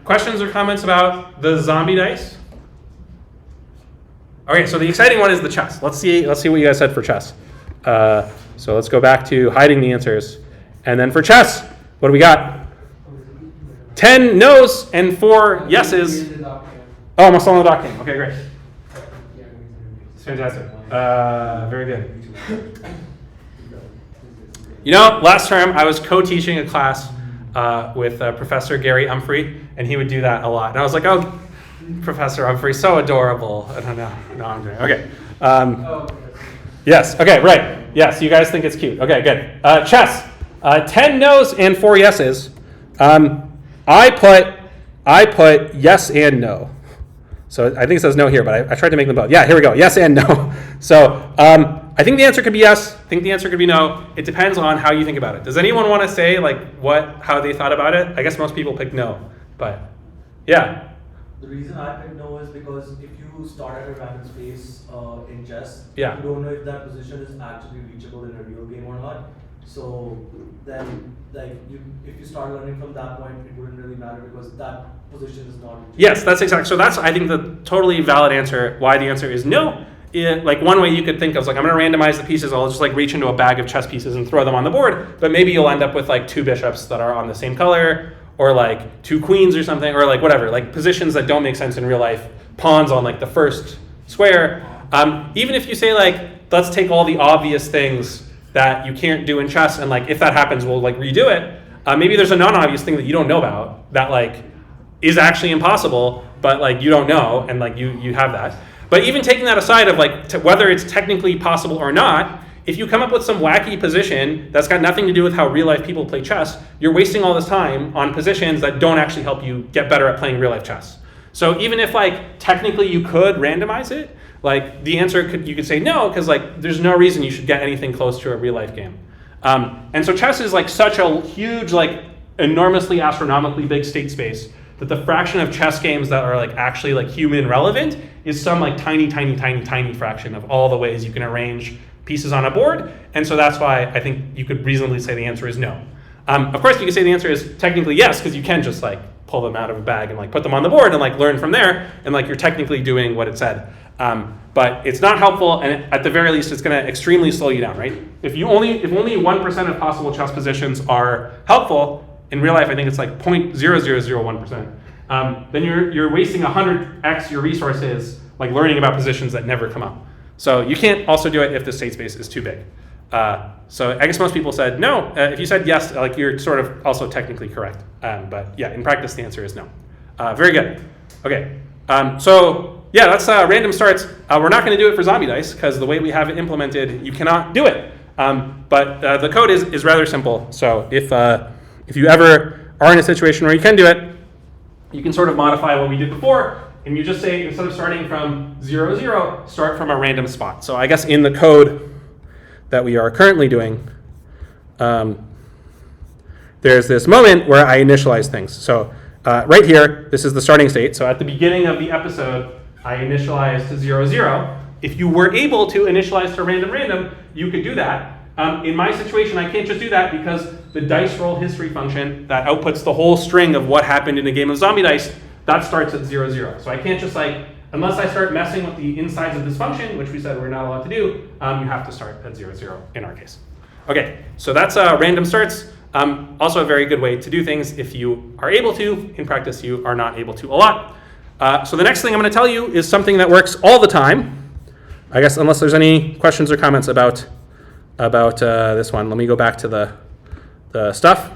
Questions or comments about the zombie dice? Okay, so the exciting one is the chess. Let's see what you guys said for chess. So let's go back to hiding the answers. And then for chess, what do we got? 10 no's and 4 yeses. Oh, I'm still on the doc game. Okay, great. It's fantastic. Very good. You know, last term I was co-teaching a class with Professor Gary Humphrey, and he would do that a lot. And I was like, oh, Professor Humphrey, so adorable. I don't know. No, I'm kidding. Okay. Yes. Okay. Right. Yes. You guys think it's cute. Okay. Good. Chess. 10 no's and 4 yeses. I put yes and no. So I think it says no here, but I tried to make them both. Yeah. Here we go. Yes and no. So I think the answer could be yes. I think the answer could be no. It depends on how you think about it. Does anyone want to say like how they thought about it? I guess most people picked no, but yeah. The reason I picked no is because if you start at a random space in chess, Yeah. you don't know if that position is actually reachable in a real game or not. So then, if you start learning from that point, it wouldn't really matter because that position is not reachable. Yes, that's exactly. So that's, I think, the totally valid answer. Why the answer is no. Like one way you could think of is like, I'm going to randomize the pieces. I'll just like reach into a bag of chess pieces and throw them on the board. But maybe you'll end up with like 2 bishops that are on the same color, or like 2 queens or something, or like whatever, like positions that don't make sense in real life. Pawns on like the first square. Even if you say like, let's take all the obvious things that you can't do in chess, and like if that happens, we'll like redo it. Maybe there's a non-obvious thing that you don't know about that like is actually impossible, but like you don't know, and like you have that. But even taking that aside of like whether it's technically possible or not, if you come up with some wacky position that's got nothing to do with how real life people play chess, you're wasting all this time on positions that don't actually help you get better at playing real life chess. So even if like technically you could randomize it, like the answer you could say no, because like there's no reason you should get anything close to a real life game. And so chess is like such a huge, like enormously astronomically big state space that the fraction of chess games that are like actually like human relevant is some like tiny fraction of all the ways you can arrange pieces on a board. And so that's why I think you could reasonably say the answer is no. Of course, you can say the answer is technically yes, because you can just like pull them out of a bag and like put them on the board and like learn from there, and like you're technically doing what it said. But it's not helpful, and at the very least, it's going to extremely slow you down, right? If only 1% of possible chess positions are helpful, in real life, I think it's like 0.0001%. Then you're wasting 100x your resources like learning about positions that never come up. So you can't also do it if the state space is too big. So I guess most people said no. If you said yes, like you're sort of also technically correct. But yeah, in practice the answer is no. Very good. Okay. So yeah, that's random starts. We're not going to do it for zombie dice because the way we have it implemented, you cannot do it. But the code is rather simple. So if you ever are in a situation where you can do it, you can sort of modify what we did before, and you just say, instead of starting from 0, 0, start from a random spot. So I guess in the code that we are currently doing, there's this moment where I initialize things. So right here, this is the starting state. So at the beginning of the episode, I initialize to 0, 0. If you were able to initialize to random, random, you could do that. In my situation, I can't just do that because the dice roll history function that outputs the whole string of what happened in a game of zombie dice, that starts at 0, 0. So I can't just unless I start messing with the insides of this function, which we said we're not allowed to do, you have to start at 0, 0 in our case. Okay, so that's random starts. Also a very good way to do things if you are able to. In practice, you are not able to a lot. So the next thing I'm going to tell you is something that works all the time. I guess unless there's any questions or comments about this one. Let me go back to the stuff.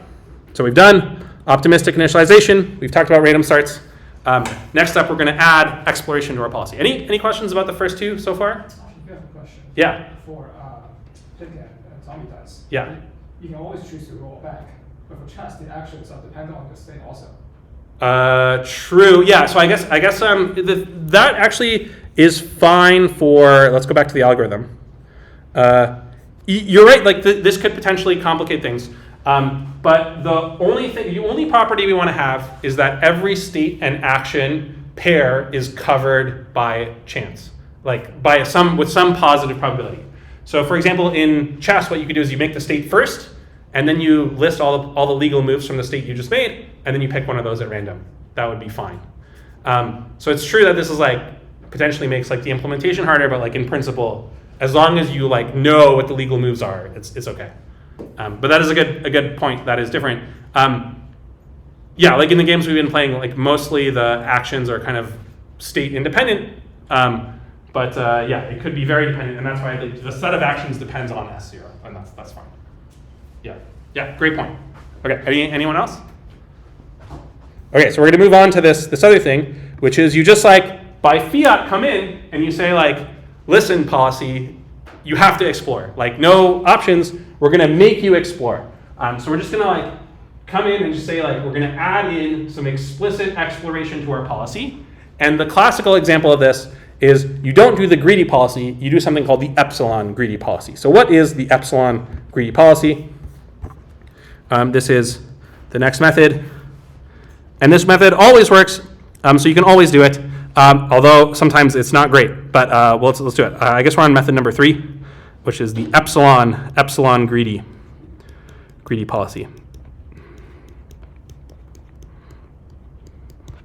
So we've done optimistic initialization. We've talked about random starts. Next up, we're going to add exploration to our policy. Any questions about the first two so far? I have a question. Yeah. For pick and zombie dice. Yeah. You can always choose to roll back, but for chess, the actions are dependent on the state also. True. Yeah. So I guess that actually is fine for. Let's go back to the algorithm. You're right. Like this could potentially complicate things. But the only property we want to have is that every state and action pair is covered by chance, like with some positive probability. So for example, in chess, what you could do is you make the state first, and then you list all the legal moves from the state you just made, and then you pick one of those at random. That would be fine. So it's true that this is potentially makes the implementation harder, but in principle, as long as you know what the legal moves are, it's okay. But that is a good point. That is different. Yeah, in the games we've been playing, mostly the actions are kind of state independent. But yeah, it could be very dependent, and that's why the set of actions depends on S0, and that's fine. Yeah, great point. Okay, anyone else? Okay, so we're going to move on to this other thing, which is you just by fiat come in and you say listen, policy, you have to explore. No options. We're going to make you explore. So we're just going to come in and just say we're going to add in some explicit exploration to our policy. And the classical example of this is you don't do the greedy policy. You do something called the Epsilon Greedy policy. So what is the Epsilon Greedy policy? This is the next method. And this method always works, so you can always do it. Although sometimes it's not great, but let's do it. I guess we're on method number 3, which is the Epsilon Greedy policy.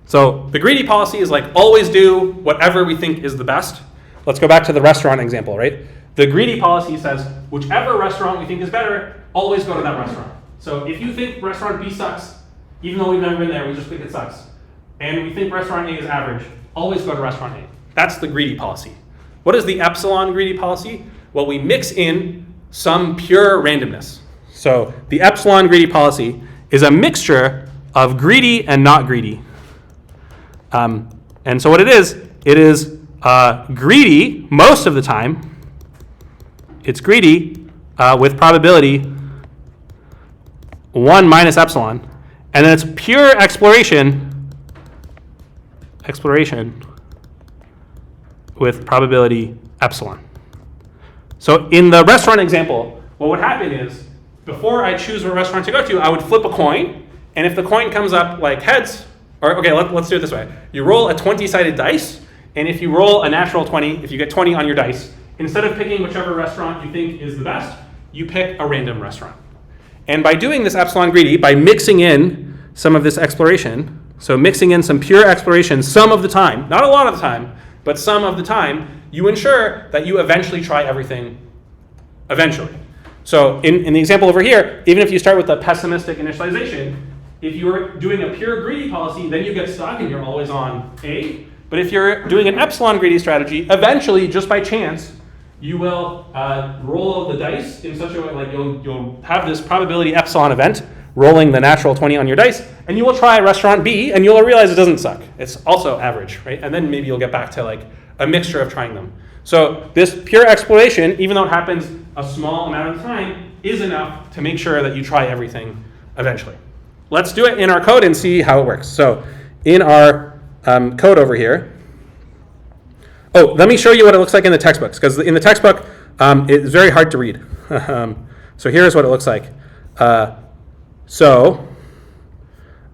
So the greedy policy is always do whatever we think is the best. Let's go back to the restaurant example, right? The greedy policy says whichever restaurant we think is better, always go to that restaurant. So if you think restaurant B sucks, even though we've never been there, we just think it sucks, and we think restaurant A is average, always go to restaurant A. That's the greedy policy. What is the Epsilon greedy policy? Well, we mix in some pure randomness. So the Epsilon greedy policy is a mixture of greedy and not greedy. And so what it is greedy most of the time. It's greedy with probability 1 minus epsilon. And then it's pure exploration with probability epsilon. So in the restaurant example, what would happen is before I choose what restaurant to go to, I would flip a coin, and if the coin comes up heads, or okay, let's do it this way. You roll a 20-sided dice, and if you roll a natural 20, if you get 20 on your dice, instead of picking whichever restaurant you think is the best, you pick a random restaurant. And by doing this epsilon greedy, by mixing in some of this exploration, so mixing in some pure exploration some of the time, not a lot of the time, but some of the time, you ensure that you eventually try everything eventually. So in the example over here, even if you start with a pessimistic initialization, if you're doing a pure greedy policy, then you get stuck and you're always on A. But if you're doing an epsilon greedy strategy, eventually, just by chance, you will roll the dice in such a way, like you'll have this probability epsilon event, rolling the natural 20 on your dice, and you will try restaurant B, and you'll realize it doesn't suck. It's also average, right? And then maybe you'll get back to like a mixture of trying them. So this pure exploration, even though it happens a small amount of time, is enough to make sure that you try everything eventually. Let's do it in our code and see how it works. So in our code over here, oh, let me show you what it looks like in the textbooks, because in the textbook, it's very hard to read. So here's what it looks like. So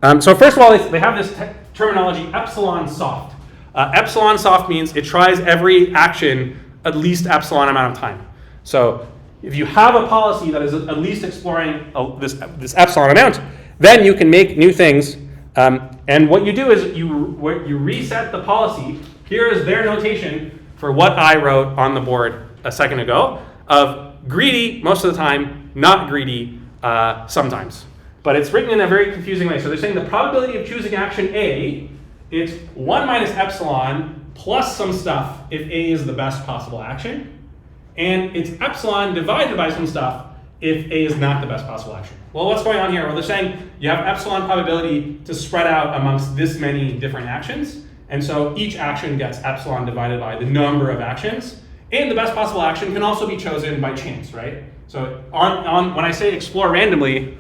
first of all, they have this terminology, epsilon soft. Epsilon soft means it tries every action at least epsilon amount of time. So if you have a policy that is at least exploring this epsilon amount, then you can make new things. And what you do is you reset the policy. Here is their notation for what I wrote on the board a second ago of greedy most of the time, not greedy sometimes. But it's written in a very confusing way. So they're saying the probability of choosing action A, it's 1 minus epsilon plus some stuff if A is the best possible action. And it's epsilon divided by some stuff if A is not the best possible action. Well, what's going on here? Well, they're saying you have epsilon probability to spread out amongst this many different actions. And so each action gets epsilon divided by the number of actions. And the best possible action can also be chosen by chance, right? So when I say explore randomly,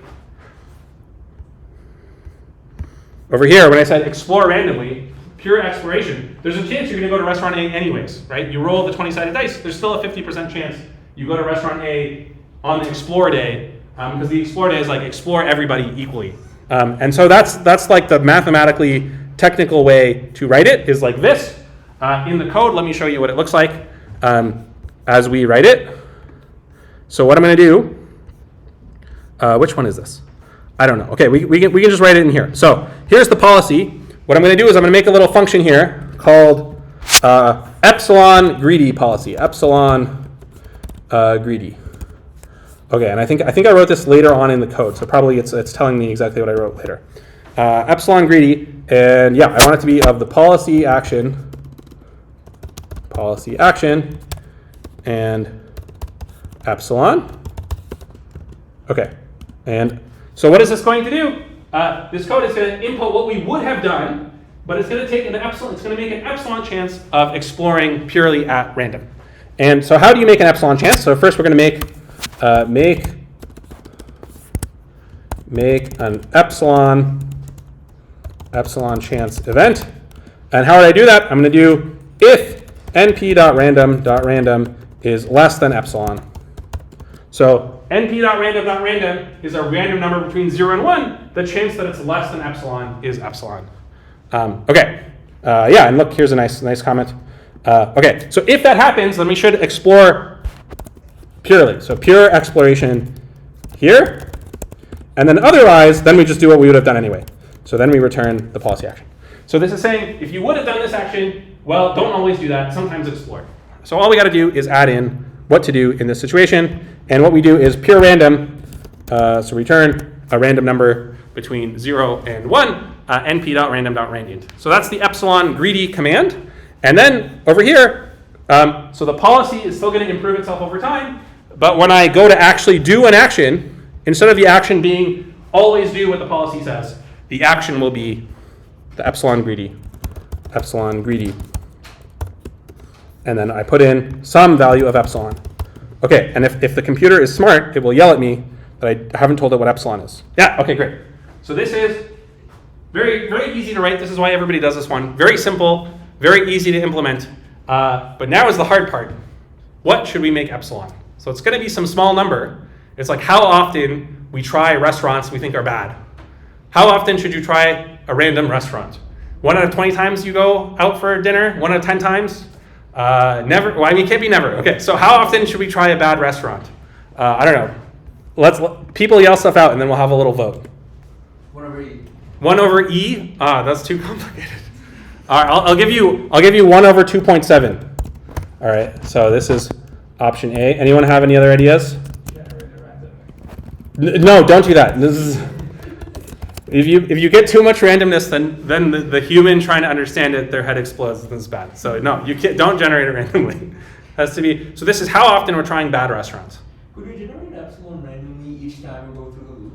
over here, when I said explore randomly, pure exploration, there's a chance you're going to go to restaurant A anyways, right? You roll the 20-sided dice, there's still a 50% chance you go to restaurant A on the explore day, because the explore day is like explore everybody equally. And so that's like the mathematically technical way to write it is like this. In the code, let me show you what it looks like as we write it. So what I'm going to do, which one is this? I don't know. Okay, we can just write it in here. So here's the policy. What I'm going to do is I'm going to make a little function here called epsilon greedy policy. Epsilon greedy. Okay, and I think I wrote this later on in the code, so probably it's telling me exactly what I wrote later. Epsilon greedy, and yeah, I want it to be of the policy action, and epsilon. Okay, and so what is this going to do? This code is going to input what we would have done, but it's going to take an epsilon. It's going to make an epsilon chance of exploring purely at random. And so how do you make an epsilon chance? So first we're going to make an epsilon chance event. And how would I do that? I'm going to do if np.random.random is less than epsilon. So np.random.random is a random number between 0 and 1. The chance that it's less than epsilon is epsilon. Okay. Yeah, and look, here's a nice comment. Okay, so if that happens, then we should explore purely. So pure exploration here. And then otherwise, then we just do what we would have done anyway. So then we return the policy action. So this is saying, if you would have done this action, well, don't always do that. Sometimes explore. So all we got to do is add in what to do in this situation. And what we do is pure random. So return a random number between 0 and 1, np.random.radiant. So that's the epsilon greedy command. And then over here, so the policy is still going to improve itself over time. But when I go to actually do an action, instead of the action being always do what the policy says, the action will be the epsilon greedy. And then I put in some value of epsilon. Okay, and if the computer is smart, it will yell at me that I haven't told it what epsilon is. Yeah, okay, great. So this is very, very easy to write. This is why everybody does this one. Very simple, very easy to implement. But now is the hard part. What should we make epsilon? So it's going to be some small number. It's like how often we try restaurants we think are bad. How often should you try a random restaurant? 1 out of 20 times you go out for dinner? 1 out of 10 times? Never. Well, I mean, it can't be never. Okay, so how often should we try a bad restaurant? I don't know. People yell stuff out, and then we'll have a little vote. 1 over E. 1 over E? That's too complicated. All right, I'll give you 1 over 2.7. All right, so this is option A. Anyone have any other ideas? Generate a random. No, don't do that. This is If you get too much randomness, then the human trying to understand it, their head explodes. This is bad. So no, you don't generate it randomly. Has to be. So this is how often we're trying bad restaurants. Could we generate epsilon randomly each time we go through the loop?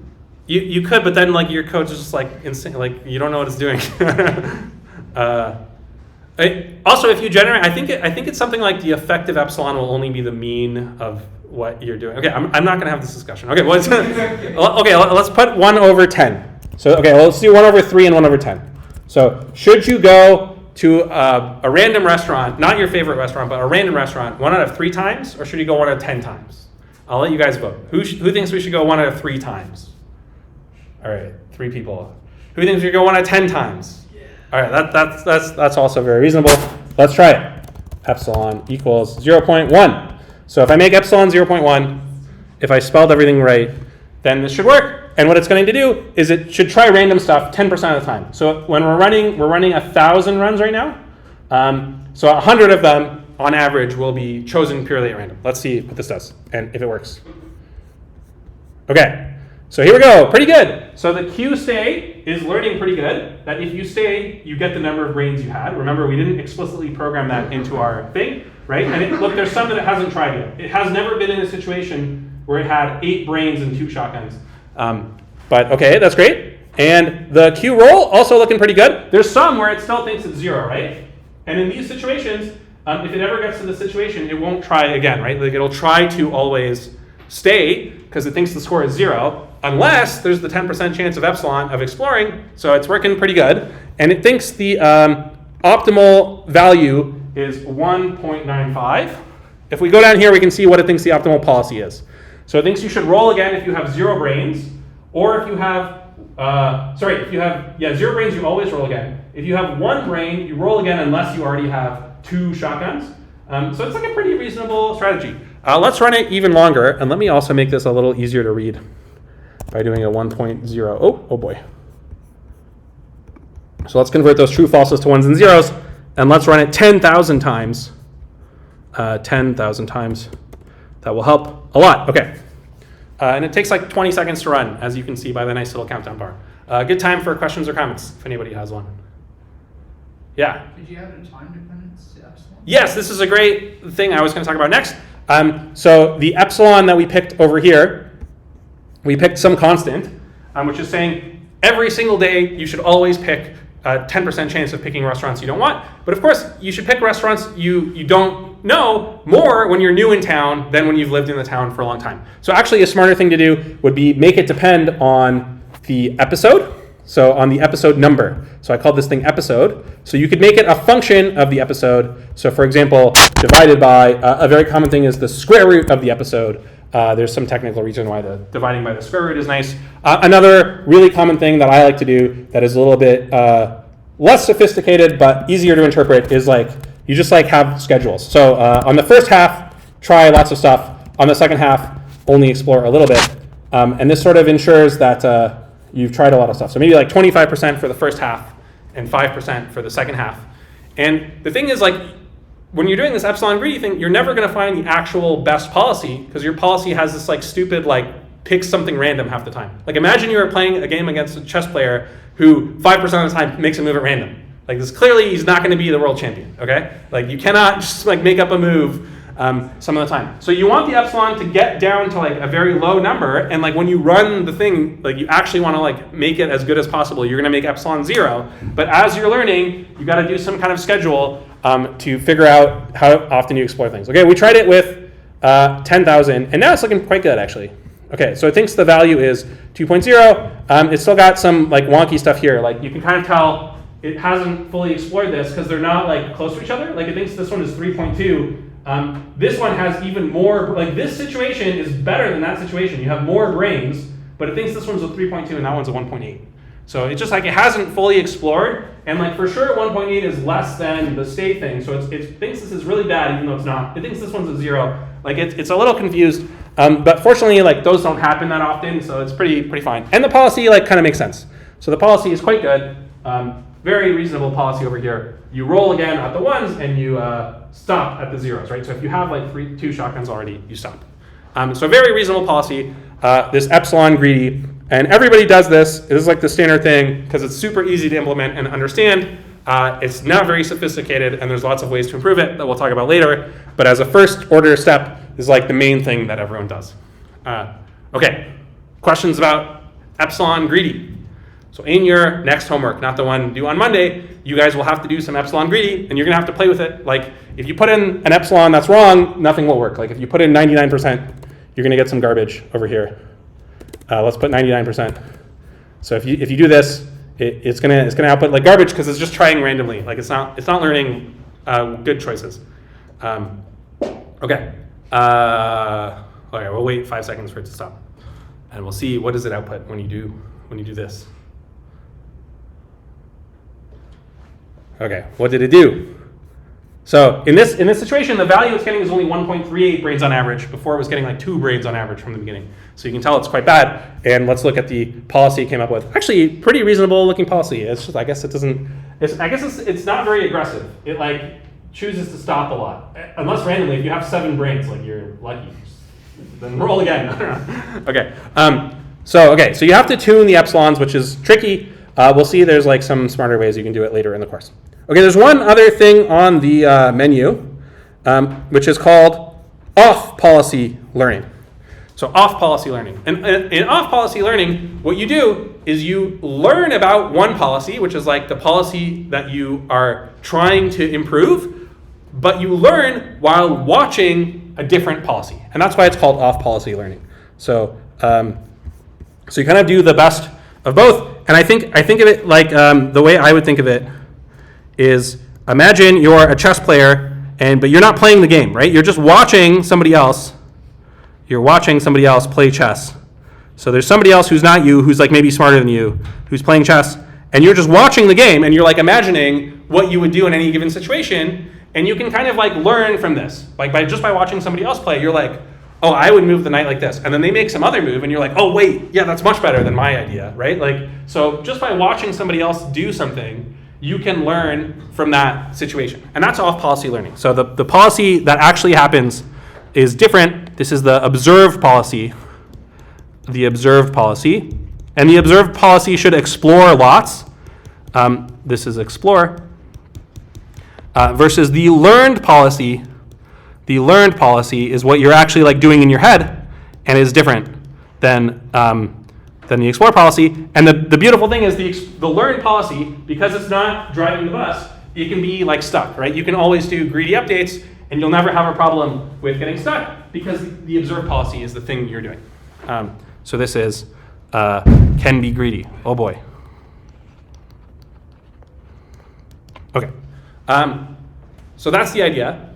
You could, but then like your code is just like insane. Like you don't know what it's doing. Also, if you generate, I think it's something like the effective epsilon will only be the mean of what you're doing. Okay, I'm not going to have this discussion. Okay, okay, let's put 1 over 10. So, okay, well, let's do 1 over 3 and 1 over 10. So, should you go to a random restaurant, not your favorite restaurant, but a random restaurant, 1 out of 3 times, or should you go 1 out of 10 times? I'll let you guys vote. Who thinks we should go 1 out of 3 times? All right, 3 people. Who thinks we should go 1 out of 10 times? All right, that's also very reasonable. Let's try it. Epsilon equals 0.1. So if I make epsilon 0.1, if I spelled everything right, then this should work. And what it's going to do is it should try random stuff 10% of the time. So when we're running 1,000 runs right now. So 100 of them on average will be chosen purely at random. Let's see what this does and if it works. Okay, so here we go. Pretty good. So the Q stay is learning pretty good. That if you stay, you get the number of brains you had. Remember, we didn't explicitly program that into our thing, right? And look, there's some that it hasn't tried yet. It has never been in a situation where it had 8 brains and 2 shotguns. But okay, that's great. And the Q roll also looking pretty good. There's some where it still thinks it's 0, right? And in these situations, if it ever gets to the situation, it won't try again, right? Like it'll try to always stay because it thinks the score is 0, unless there's the 10% chance of epsilon of exploring. So it's working pretty good. And it thinks the optimal value is 1.95. If we go down here, we can see what it thinks the optimal policy is. So it thinks you should roll again if you have 0 brains, or if you have, if you have 0 brains, you always roll again. If you have 1 brain, you roll again unless you already have 2 shotguns. So it's like a pretty reasonable strategy. Let's run it even longer, and let me also make this a little easier to read by doing a 1.0. Oh boy. So let's convert those true falses to 1s and 0s, and let's run it 10,000 times. 10,000 times. That will help a lot. Okay. And it takes like 20 seconds to run, as you can see by the nice little countdown bar. Good time for questions or comments, if anybody has one. Yeah? Did you add a time dependence to epsilon? Yes, this is a great thing I was going to talk about next. So the epsilon that we picked over here, we picked some constant, which is saying every single day you should always pick a 10% chance of picking restaurants you don't want. But of course, you should pick restaurants you don't know more when you're new in town than when you've lived in the town for a long time. So actually a smarter thing to do would be make it depend on the episode. So on the episode number. So I called this thing episode. So you could make it a function of the episode. So for example, divided by, a very common thing is the square root of the episode. There's some technical reason why the dividing by the square root is nice. Another really common thing that I like to do that is a little bit less sophisticated but easier to interpret is like, you just like have schedules. So on the first half, try lots of stuff. On the second half, only explore a little bit. And this sort of ensures that you've tried a lot of stuff. So maybe like 25% for the first half and 5% for the second half. And the thing is, like, when you're doing this epsilon greedy thing, you're never going to find the actual best policy because your policy has this like stupid like pick something random half the time. Like imagine you were playing a game against a chess player who 5% of the time makes a move at random. Like this clearly he's not going to be the world champion. Okay, like you cannot just like make up a move some of the time. So you want the epsilon to get down to like a very low number, and like when you run the thing, like you actually want to like make it as good as possible. You're going to make epsilon 0, but as you're learning, you got to do some kind of schedule to figure out how often you explore things. Okay, we tried it with 10,000, and now it's looking quite good actually. Okay, so it thinks the value is 2.0. It's still got some like wonky stuff here. Like you can kind of tell it hasn't fully explored this because they're not like close to each other. Like it thinks this one is 3.2. This one has even more, like this situation is better than that situation. You have more brains, but it thinks this one's a 3.2 and that one's a 1.8. So it's just like it hasn't fully explored, and like for sure 1.8 is less than the state thing, so it thinks this is really bad even though it's not. It thinks this one's a 0. Like it's a little confused, but fortunately like those don't happen that often, so it's pretty fine. And the policy like kind of makes sense. So the policy is quite good. Very reasonable policy over here. You roll again at the 1s and you stop at the 0s, right? So if you have like 2 shotguns already, you stop. So very reasonable policy. This epsilon greedy And everybody does this. It is like the standard thing because it's super easy to implement and understand. It's not very sophisticated, and there's lots of ways to improve it that we'll talk about later. But as a first order step, is like the main thing that everyone does. Okay, questions about Epsilon Greedy? So in your next homework, not the one due on Monday, you guys will have to do some Epsilon Greedy, and you're gonna have to play with it. Like if you put in an epsilon that's wrong, nothing will work. Like if you put in 99%, you're gonna get some garbage over here. Let's put 99%. So if you do this, it's gonna output like garbage because it's just trying randomly. Like it's not learning good choices. Okay. Okay, we'll wait 5 seconds for it to stop, and we'll see what does it output when you do this. Okay, what did it do? So in this situation, the value it's getting is only 1.38 brains on average. Before it was getting like 2 brains on average from the beginning. So you can tell it's quite bad. And let's look at the policy it came up with. Actually, pretty reasonable looking policy. It's just, I guess it doesn't. It's not very aggressive. It like chooses to stop a lot, unless randomly. If you have 7 brains, like you're lucky. Then roll again. Okay. So you have to tune the epsilons, which is tricky. We'll see. There's like some smarter ways you can do it later in the course. Okay, there's one other thing on the menu, which is called off-policy learning. So off-policy learning. And in off-policy learning, what you do is you learn about one policy, which is like the policy that you are trying to improve, but you learn while watching a different policy. And that's why it's called off-policy learning. So you kind of do the best of both. And I think of it like the way I would think of it is imagine you're a chess player, but you're not playing the game, right? You're just watching somebody else. You're watching somebody else play chess. So there's somebody else who's not you, who's like maybe smarter than you, who's playing chess, and you're just watching the game, and you're like imagining what you would do in any given situation, and you can kind of like learn from this. Like by watching somebody else play, you're like, oh, I would move the knight like this. And then they make some other move, and you're like, oh, wait, yeah, that's much better than my idea, right? Like, so just by watching somebody else do something, you can learn from that situation. And that's off-policy learning. So the policy that actually happens is different. This is the observed policy. The observed policy. And the observed policy should explore lots. This is explore. Versus the learned policy. The learned policy is what you're actually like doing in your head and is different than the explore policy. And the beautiful thing is the learned policy, because it's not driving the bus, it can be like stuck, right? You can always do greedy updates and you'll never have a problem with getting stuck because the observed policy is the thing you're doing. So this is can be greedy. Oh boy. Okay. So that's the idea.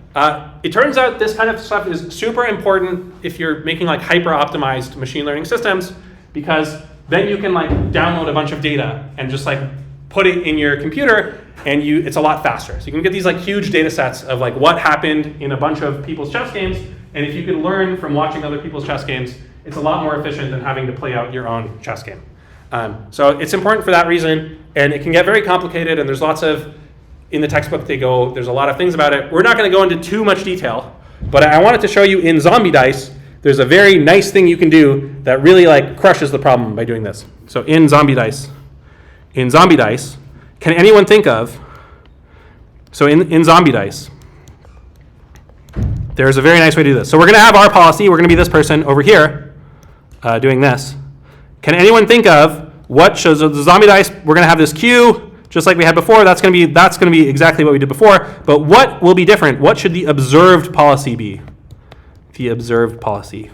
It turns out this kind of stuff is super important if you're making like hyper-optimized machine learning systems, because then you can like download a bunch of data and just like put it in your computer, and it's a lot faster. So you can get these like huge data sets of like what happened in a bunch of people's chess games, and if you can learn from watching other people's chess games, it's a lot more efficient than having to play out your own chess game. So it's important for that reason, and it can get very complicated, and there's lots of, in the textbook there's a lot of things about it. We're not going to go into too much detail, but I wanted to show you in Zombie Dice, there's a very nice thing you can do that really like crushes the problem by doing this. So in Zombie Dice, can anyone think of, so in Zombie Dice, there's a very nice way to do this. So we're going to have our policy, we're going to be this person over here doing this. Can anyone think of what shows the Zombie Dice, we're going to have this queue, just like we had before. That's going to be exactly what we did before. But what will be different? What should the observed policy be? The observed policy.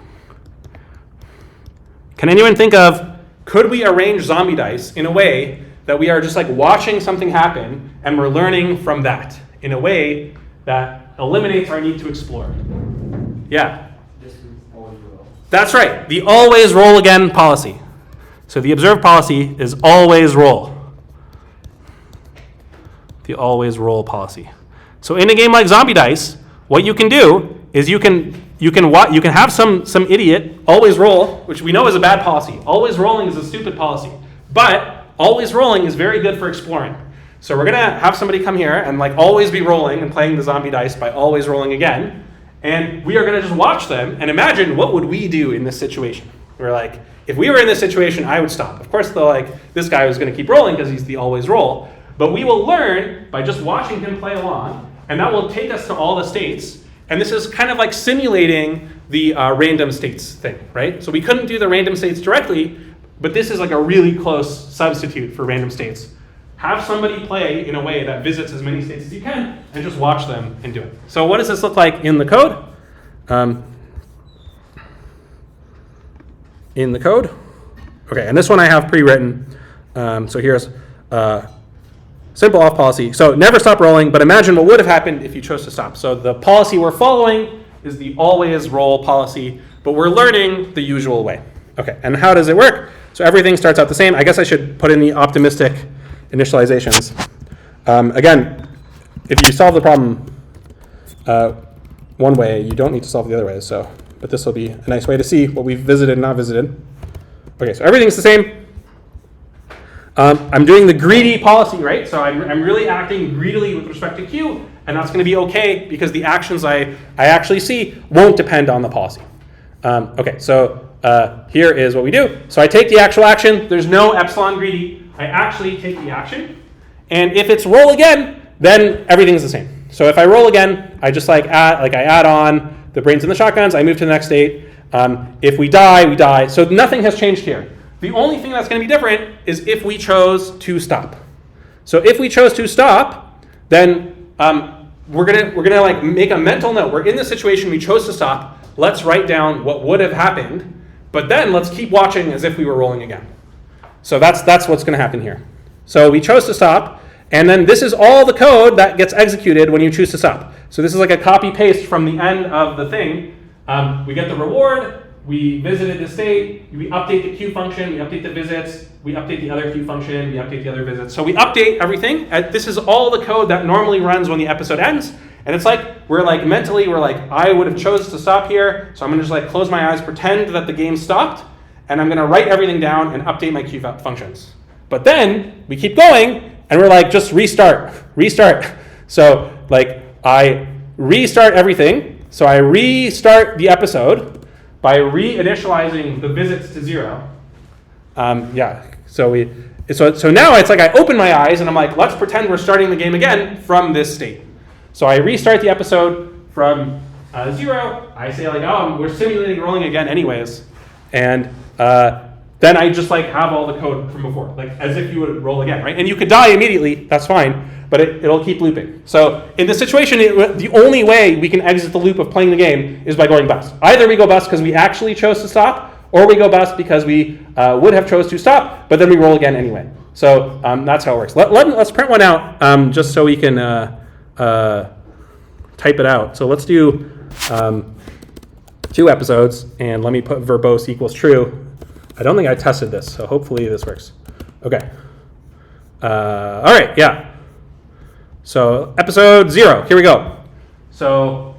Can anyone think of, could we arrange Zombie Dice in a way that we are just like watching something happen and we're learning from that in a way that eliminates our need to explore? Yeah. This is always roll. That's right. The always roll again policy. So the observed policy is always roll. The always roll policy. So in a game like Zombie Dice, what you can do is you can have some idiot always roll, which we know is a bad policy. Always rolling is a stupid policy, but always rolling is very good for exploring. So we're gonna have somebody come here and like always be rolling and playing the Zombie Dice by always rolling again, and we are gonna just watch them and imagine what would we do in this situation. We're like, if we were in this situation, I would stop. Of course, though, like this guy was going to keep rolling because he's the always roll. But we will learn by just watching him play along, and that will take us to all the states. And this is kind of like simulating the random states thing, right? So we couldn't do the random states directly, but this is like a really close substitute for random states. Have somebody play in a way that visits as many states as you can, and just watch them and do it. So what does this look like in the code? In the code. Okay, and this one I have pre-written. So here's simple off policy. So never stop rolling, but imagine what would have happened if you chose to stop. So the policy we're following is the always roll policy, but we're learning the usual way. Okay, and how does it work? So everything starts out the same. I guess I should put in the optimistic initializations. Again, if you solve the problem one way, you don't need to solve the other way. So, but this will be a nice way to see what we've visited and not visited. Okay, so everything's the same. I'm doing the greedy policy, right? So I'm really acting greedily with respect to Q, and that's going to be okay because the actions I actually see won't depend on the policy. Okay, so here is what we do. So I take the actual action. There's no epsilon greedy. I actually take the action, and if it's roll again, then everything's the same. So if I roll again, I just I add on the brains and the shotguns. I move to the next state. If we die, we die. So nothing has changed here. The only thing that's going to be different is if we chose to stop. So if we chose to stop, then we're gonna like make a mental note. We're in the situation we chose to stop. Let's write down what would have happened, but then let's keep watching as if we were rolling again. So that's what's going to happen here. So we chose to stop, and then this is all the code that gets executed when you choose to stop. So this is like a copy paste from the end of the thing. We get the reward. We visited the state, we update the queue function, we update the visits, we update the other queue function, we update the other visits. So we update everything. This is all the code that normally runs when the episode ends. And it's like, we're like mentally, we're like, I would have chose to stop here. So I'm gonna just like close my eyes, pretend that the game stopped, and I'm gonna write everything down and update my queue functions. But then we keep going and we're like, just restart. So like I restart everything. So I restart the episode by reinitializing the visits to 0. So now it's like I open my eyes and I'm like, let's pretend we're starting the game again from this state. So I restart the episode from 0. I say like, oh, we're simulating rolling again anyways. And then I just like have all the code from before, like as if you would roll again, right? And you could die immediately, that's fine, but it'll keep looping. So in this situation, the only way we can exit the loop of playing the game is by going bust. Either we go bust because we actually chose to stop, or we go bust because we would have chose to stop, but then we roll again anyway. So that's how it works. Let's print one out just so we can type it out. So let's do 2 episodes, and let me put verbose equals true. I don't think I tested this, so hopefully this works. Okay. All right, yeah. So episode 0, here we go. So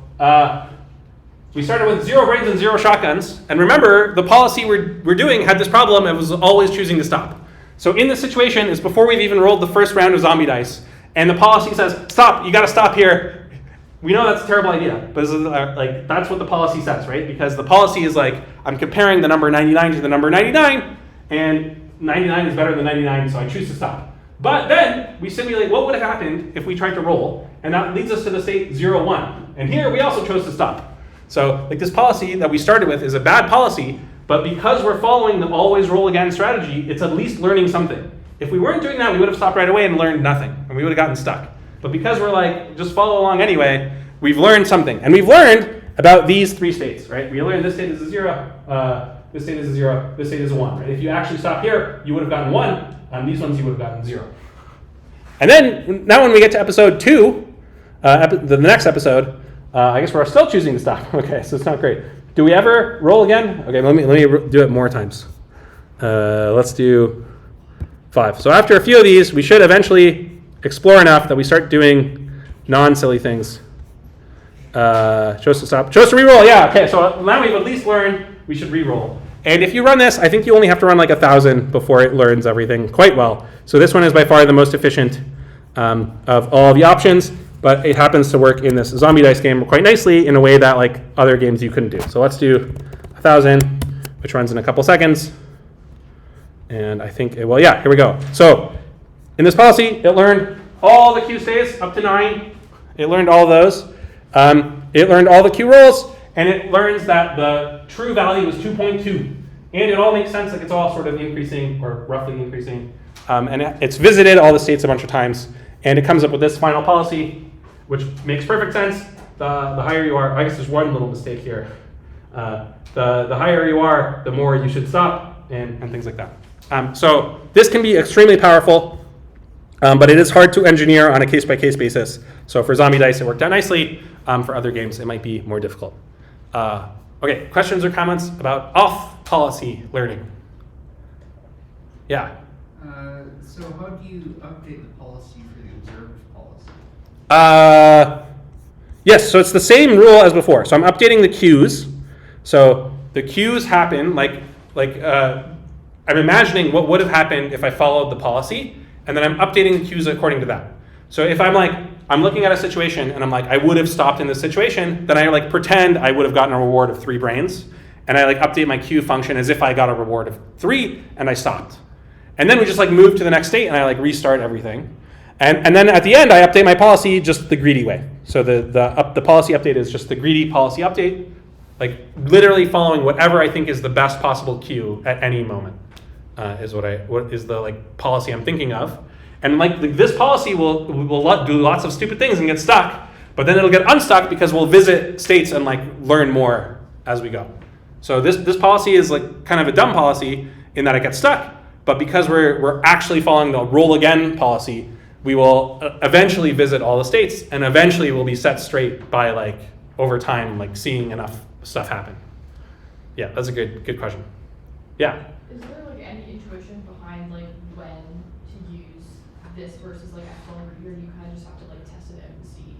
we started with 0 brains and 0 shotguns. And remember, the policy we're doing had this problem. It was always choosing to stop. So in this situation, it's before we've even rolled the first round of zombie dice. And the policy says, stop, you got to stop here. We know that's a terrible idea, but this is, like that's what the policy says, right? Because the policy is like, I'm comparing the number 99 to the number 99, and 99 is better than 99, so I choose to stop. But then we simulate what would have happened if we tried to roll, and that leads us to the state 0, 1. And here we also chose to stop. So like this policy that we started with is a bad policy, but because we're following the always roll again strategy, it's at least learning something. If we weren't doing that, we would have stopped right away and learned nothing, and we would have gotten stuck. But because we're like, just follow along anyway, we've learned something. And we've learned about these 3 states, right? We learned this state is a 0, this state is a 0, this state is a 1, right? If you actually stop here, you would have gotten 1. These ones you would have gotten 0. And then, now when we get to episode 2, the next episode, I guess we're still choosing to stop. Okay, so it's not great. Do we ever roll again? Okay, let me do it more times. Let's do 5. So after a few of these, we should eventually explore enough that we start doing non-silly things. Chose to stop. Chose to reroll. Yeah. Okay. So now we've at least learned we should reroll. And if you run this, I think you only have to run like 1,000 before it learns everything quite well. So this one is by far the most efficient of all the options, but it happens to work in this zombie dice game quite nicely in a way that like other games you couldn't do. So let's do 1,000, which runs in a couple seconds. And I think, well, yeah, here we go. So in this policy, it learned all the Q states up to 9. It learned all those. It learned all the Q rolls, and it learns that the true value is 2.2. And it all makes sense, like it's all sort of increasing or roughly increasing. And it's visited all the states a bunch of times, and it comes up with this final policy, which makes perfect sense. The higher you are, I guess there's one little mistake here. The higher you are, the more you should stop, and things like that. So this can be extremely powerful, but it is hard to engineer on a case-by-case basis. So for Zombie Dice, it worked out nicely. For other games, it might be more difficult. Okay, questions or comments about off-policy learning? Yeah. So how do you update the policy for the observed policy? Yes, so it's the same rule as before. So I'm updating the queues. So the queues happen I'm imagining what would have happened if I followed the policy, and then I'm updating the queues according to that. So if I'm looking at a situation and I'm like, I would have stopped in this situation, then I pretend I would have gotten a reward of 3 brains, and I update my queue function as if I got a reward of 3 and I stopped. And then we just move to the next state and I restart everything. And then at the end I update my policy just the greedy way. So the policy update is just the greedy policy update, literally following whatever I think is the best possible queue at any moment. Is what is the policy I'm thinking of. And this policy will do lots of stupid things and get stuck, but then it'll get unstuck because we'll visit states and learn more as we go. So this policy is kind of a dumb policy in that it gets stuck, but because we're actually following the roll again policy, we will eventually visit all the states, and eventually we'll be set straight by over time seeing enough stuff happen. Yeah, that's a good question. Yeah. Is there any intuition behind when to use this versus Epsilon Greedy, or do you kind of just have to test it out and see?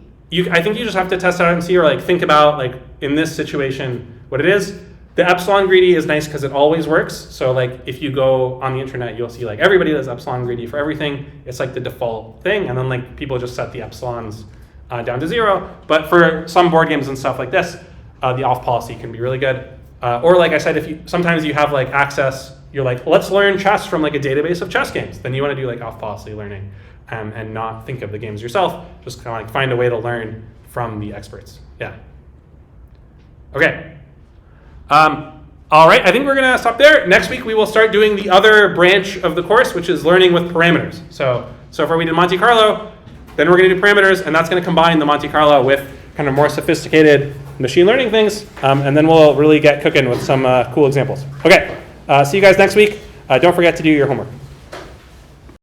I think you just have to test it out and see, or think about in this situation what it is. The Epsilon Greedy is nice because it always works. So if you go on the internet, you'll see everybody does Epsilon Greedy for everything. It's the default thing, and then people just set the epsilons down to 0. But for some board games and stuff like this, the off policy can be really good. Or like I said, sometimes you have access. You're let's learn chess from a database of chess games. Then you want to do off policy learning, and not think of the games yourself. Just kind of find a way to learn from the experts. Yeah. Okay. All right. I think we're gonna stop there. Next week we will start doing the other branch of the course, which is learning with parameters. So far we did Monte Carlo. Then we're gonna do parameters, and that's gonna combine the Monte Carlo with kind of more sophisticated machine learning things, and then we'll really get cooking with some cool examples. Okay. See you guys next week. Don't forget to do your homework.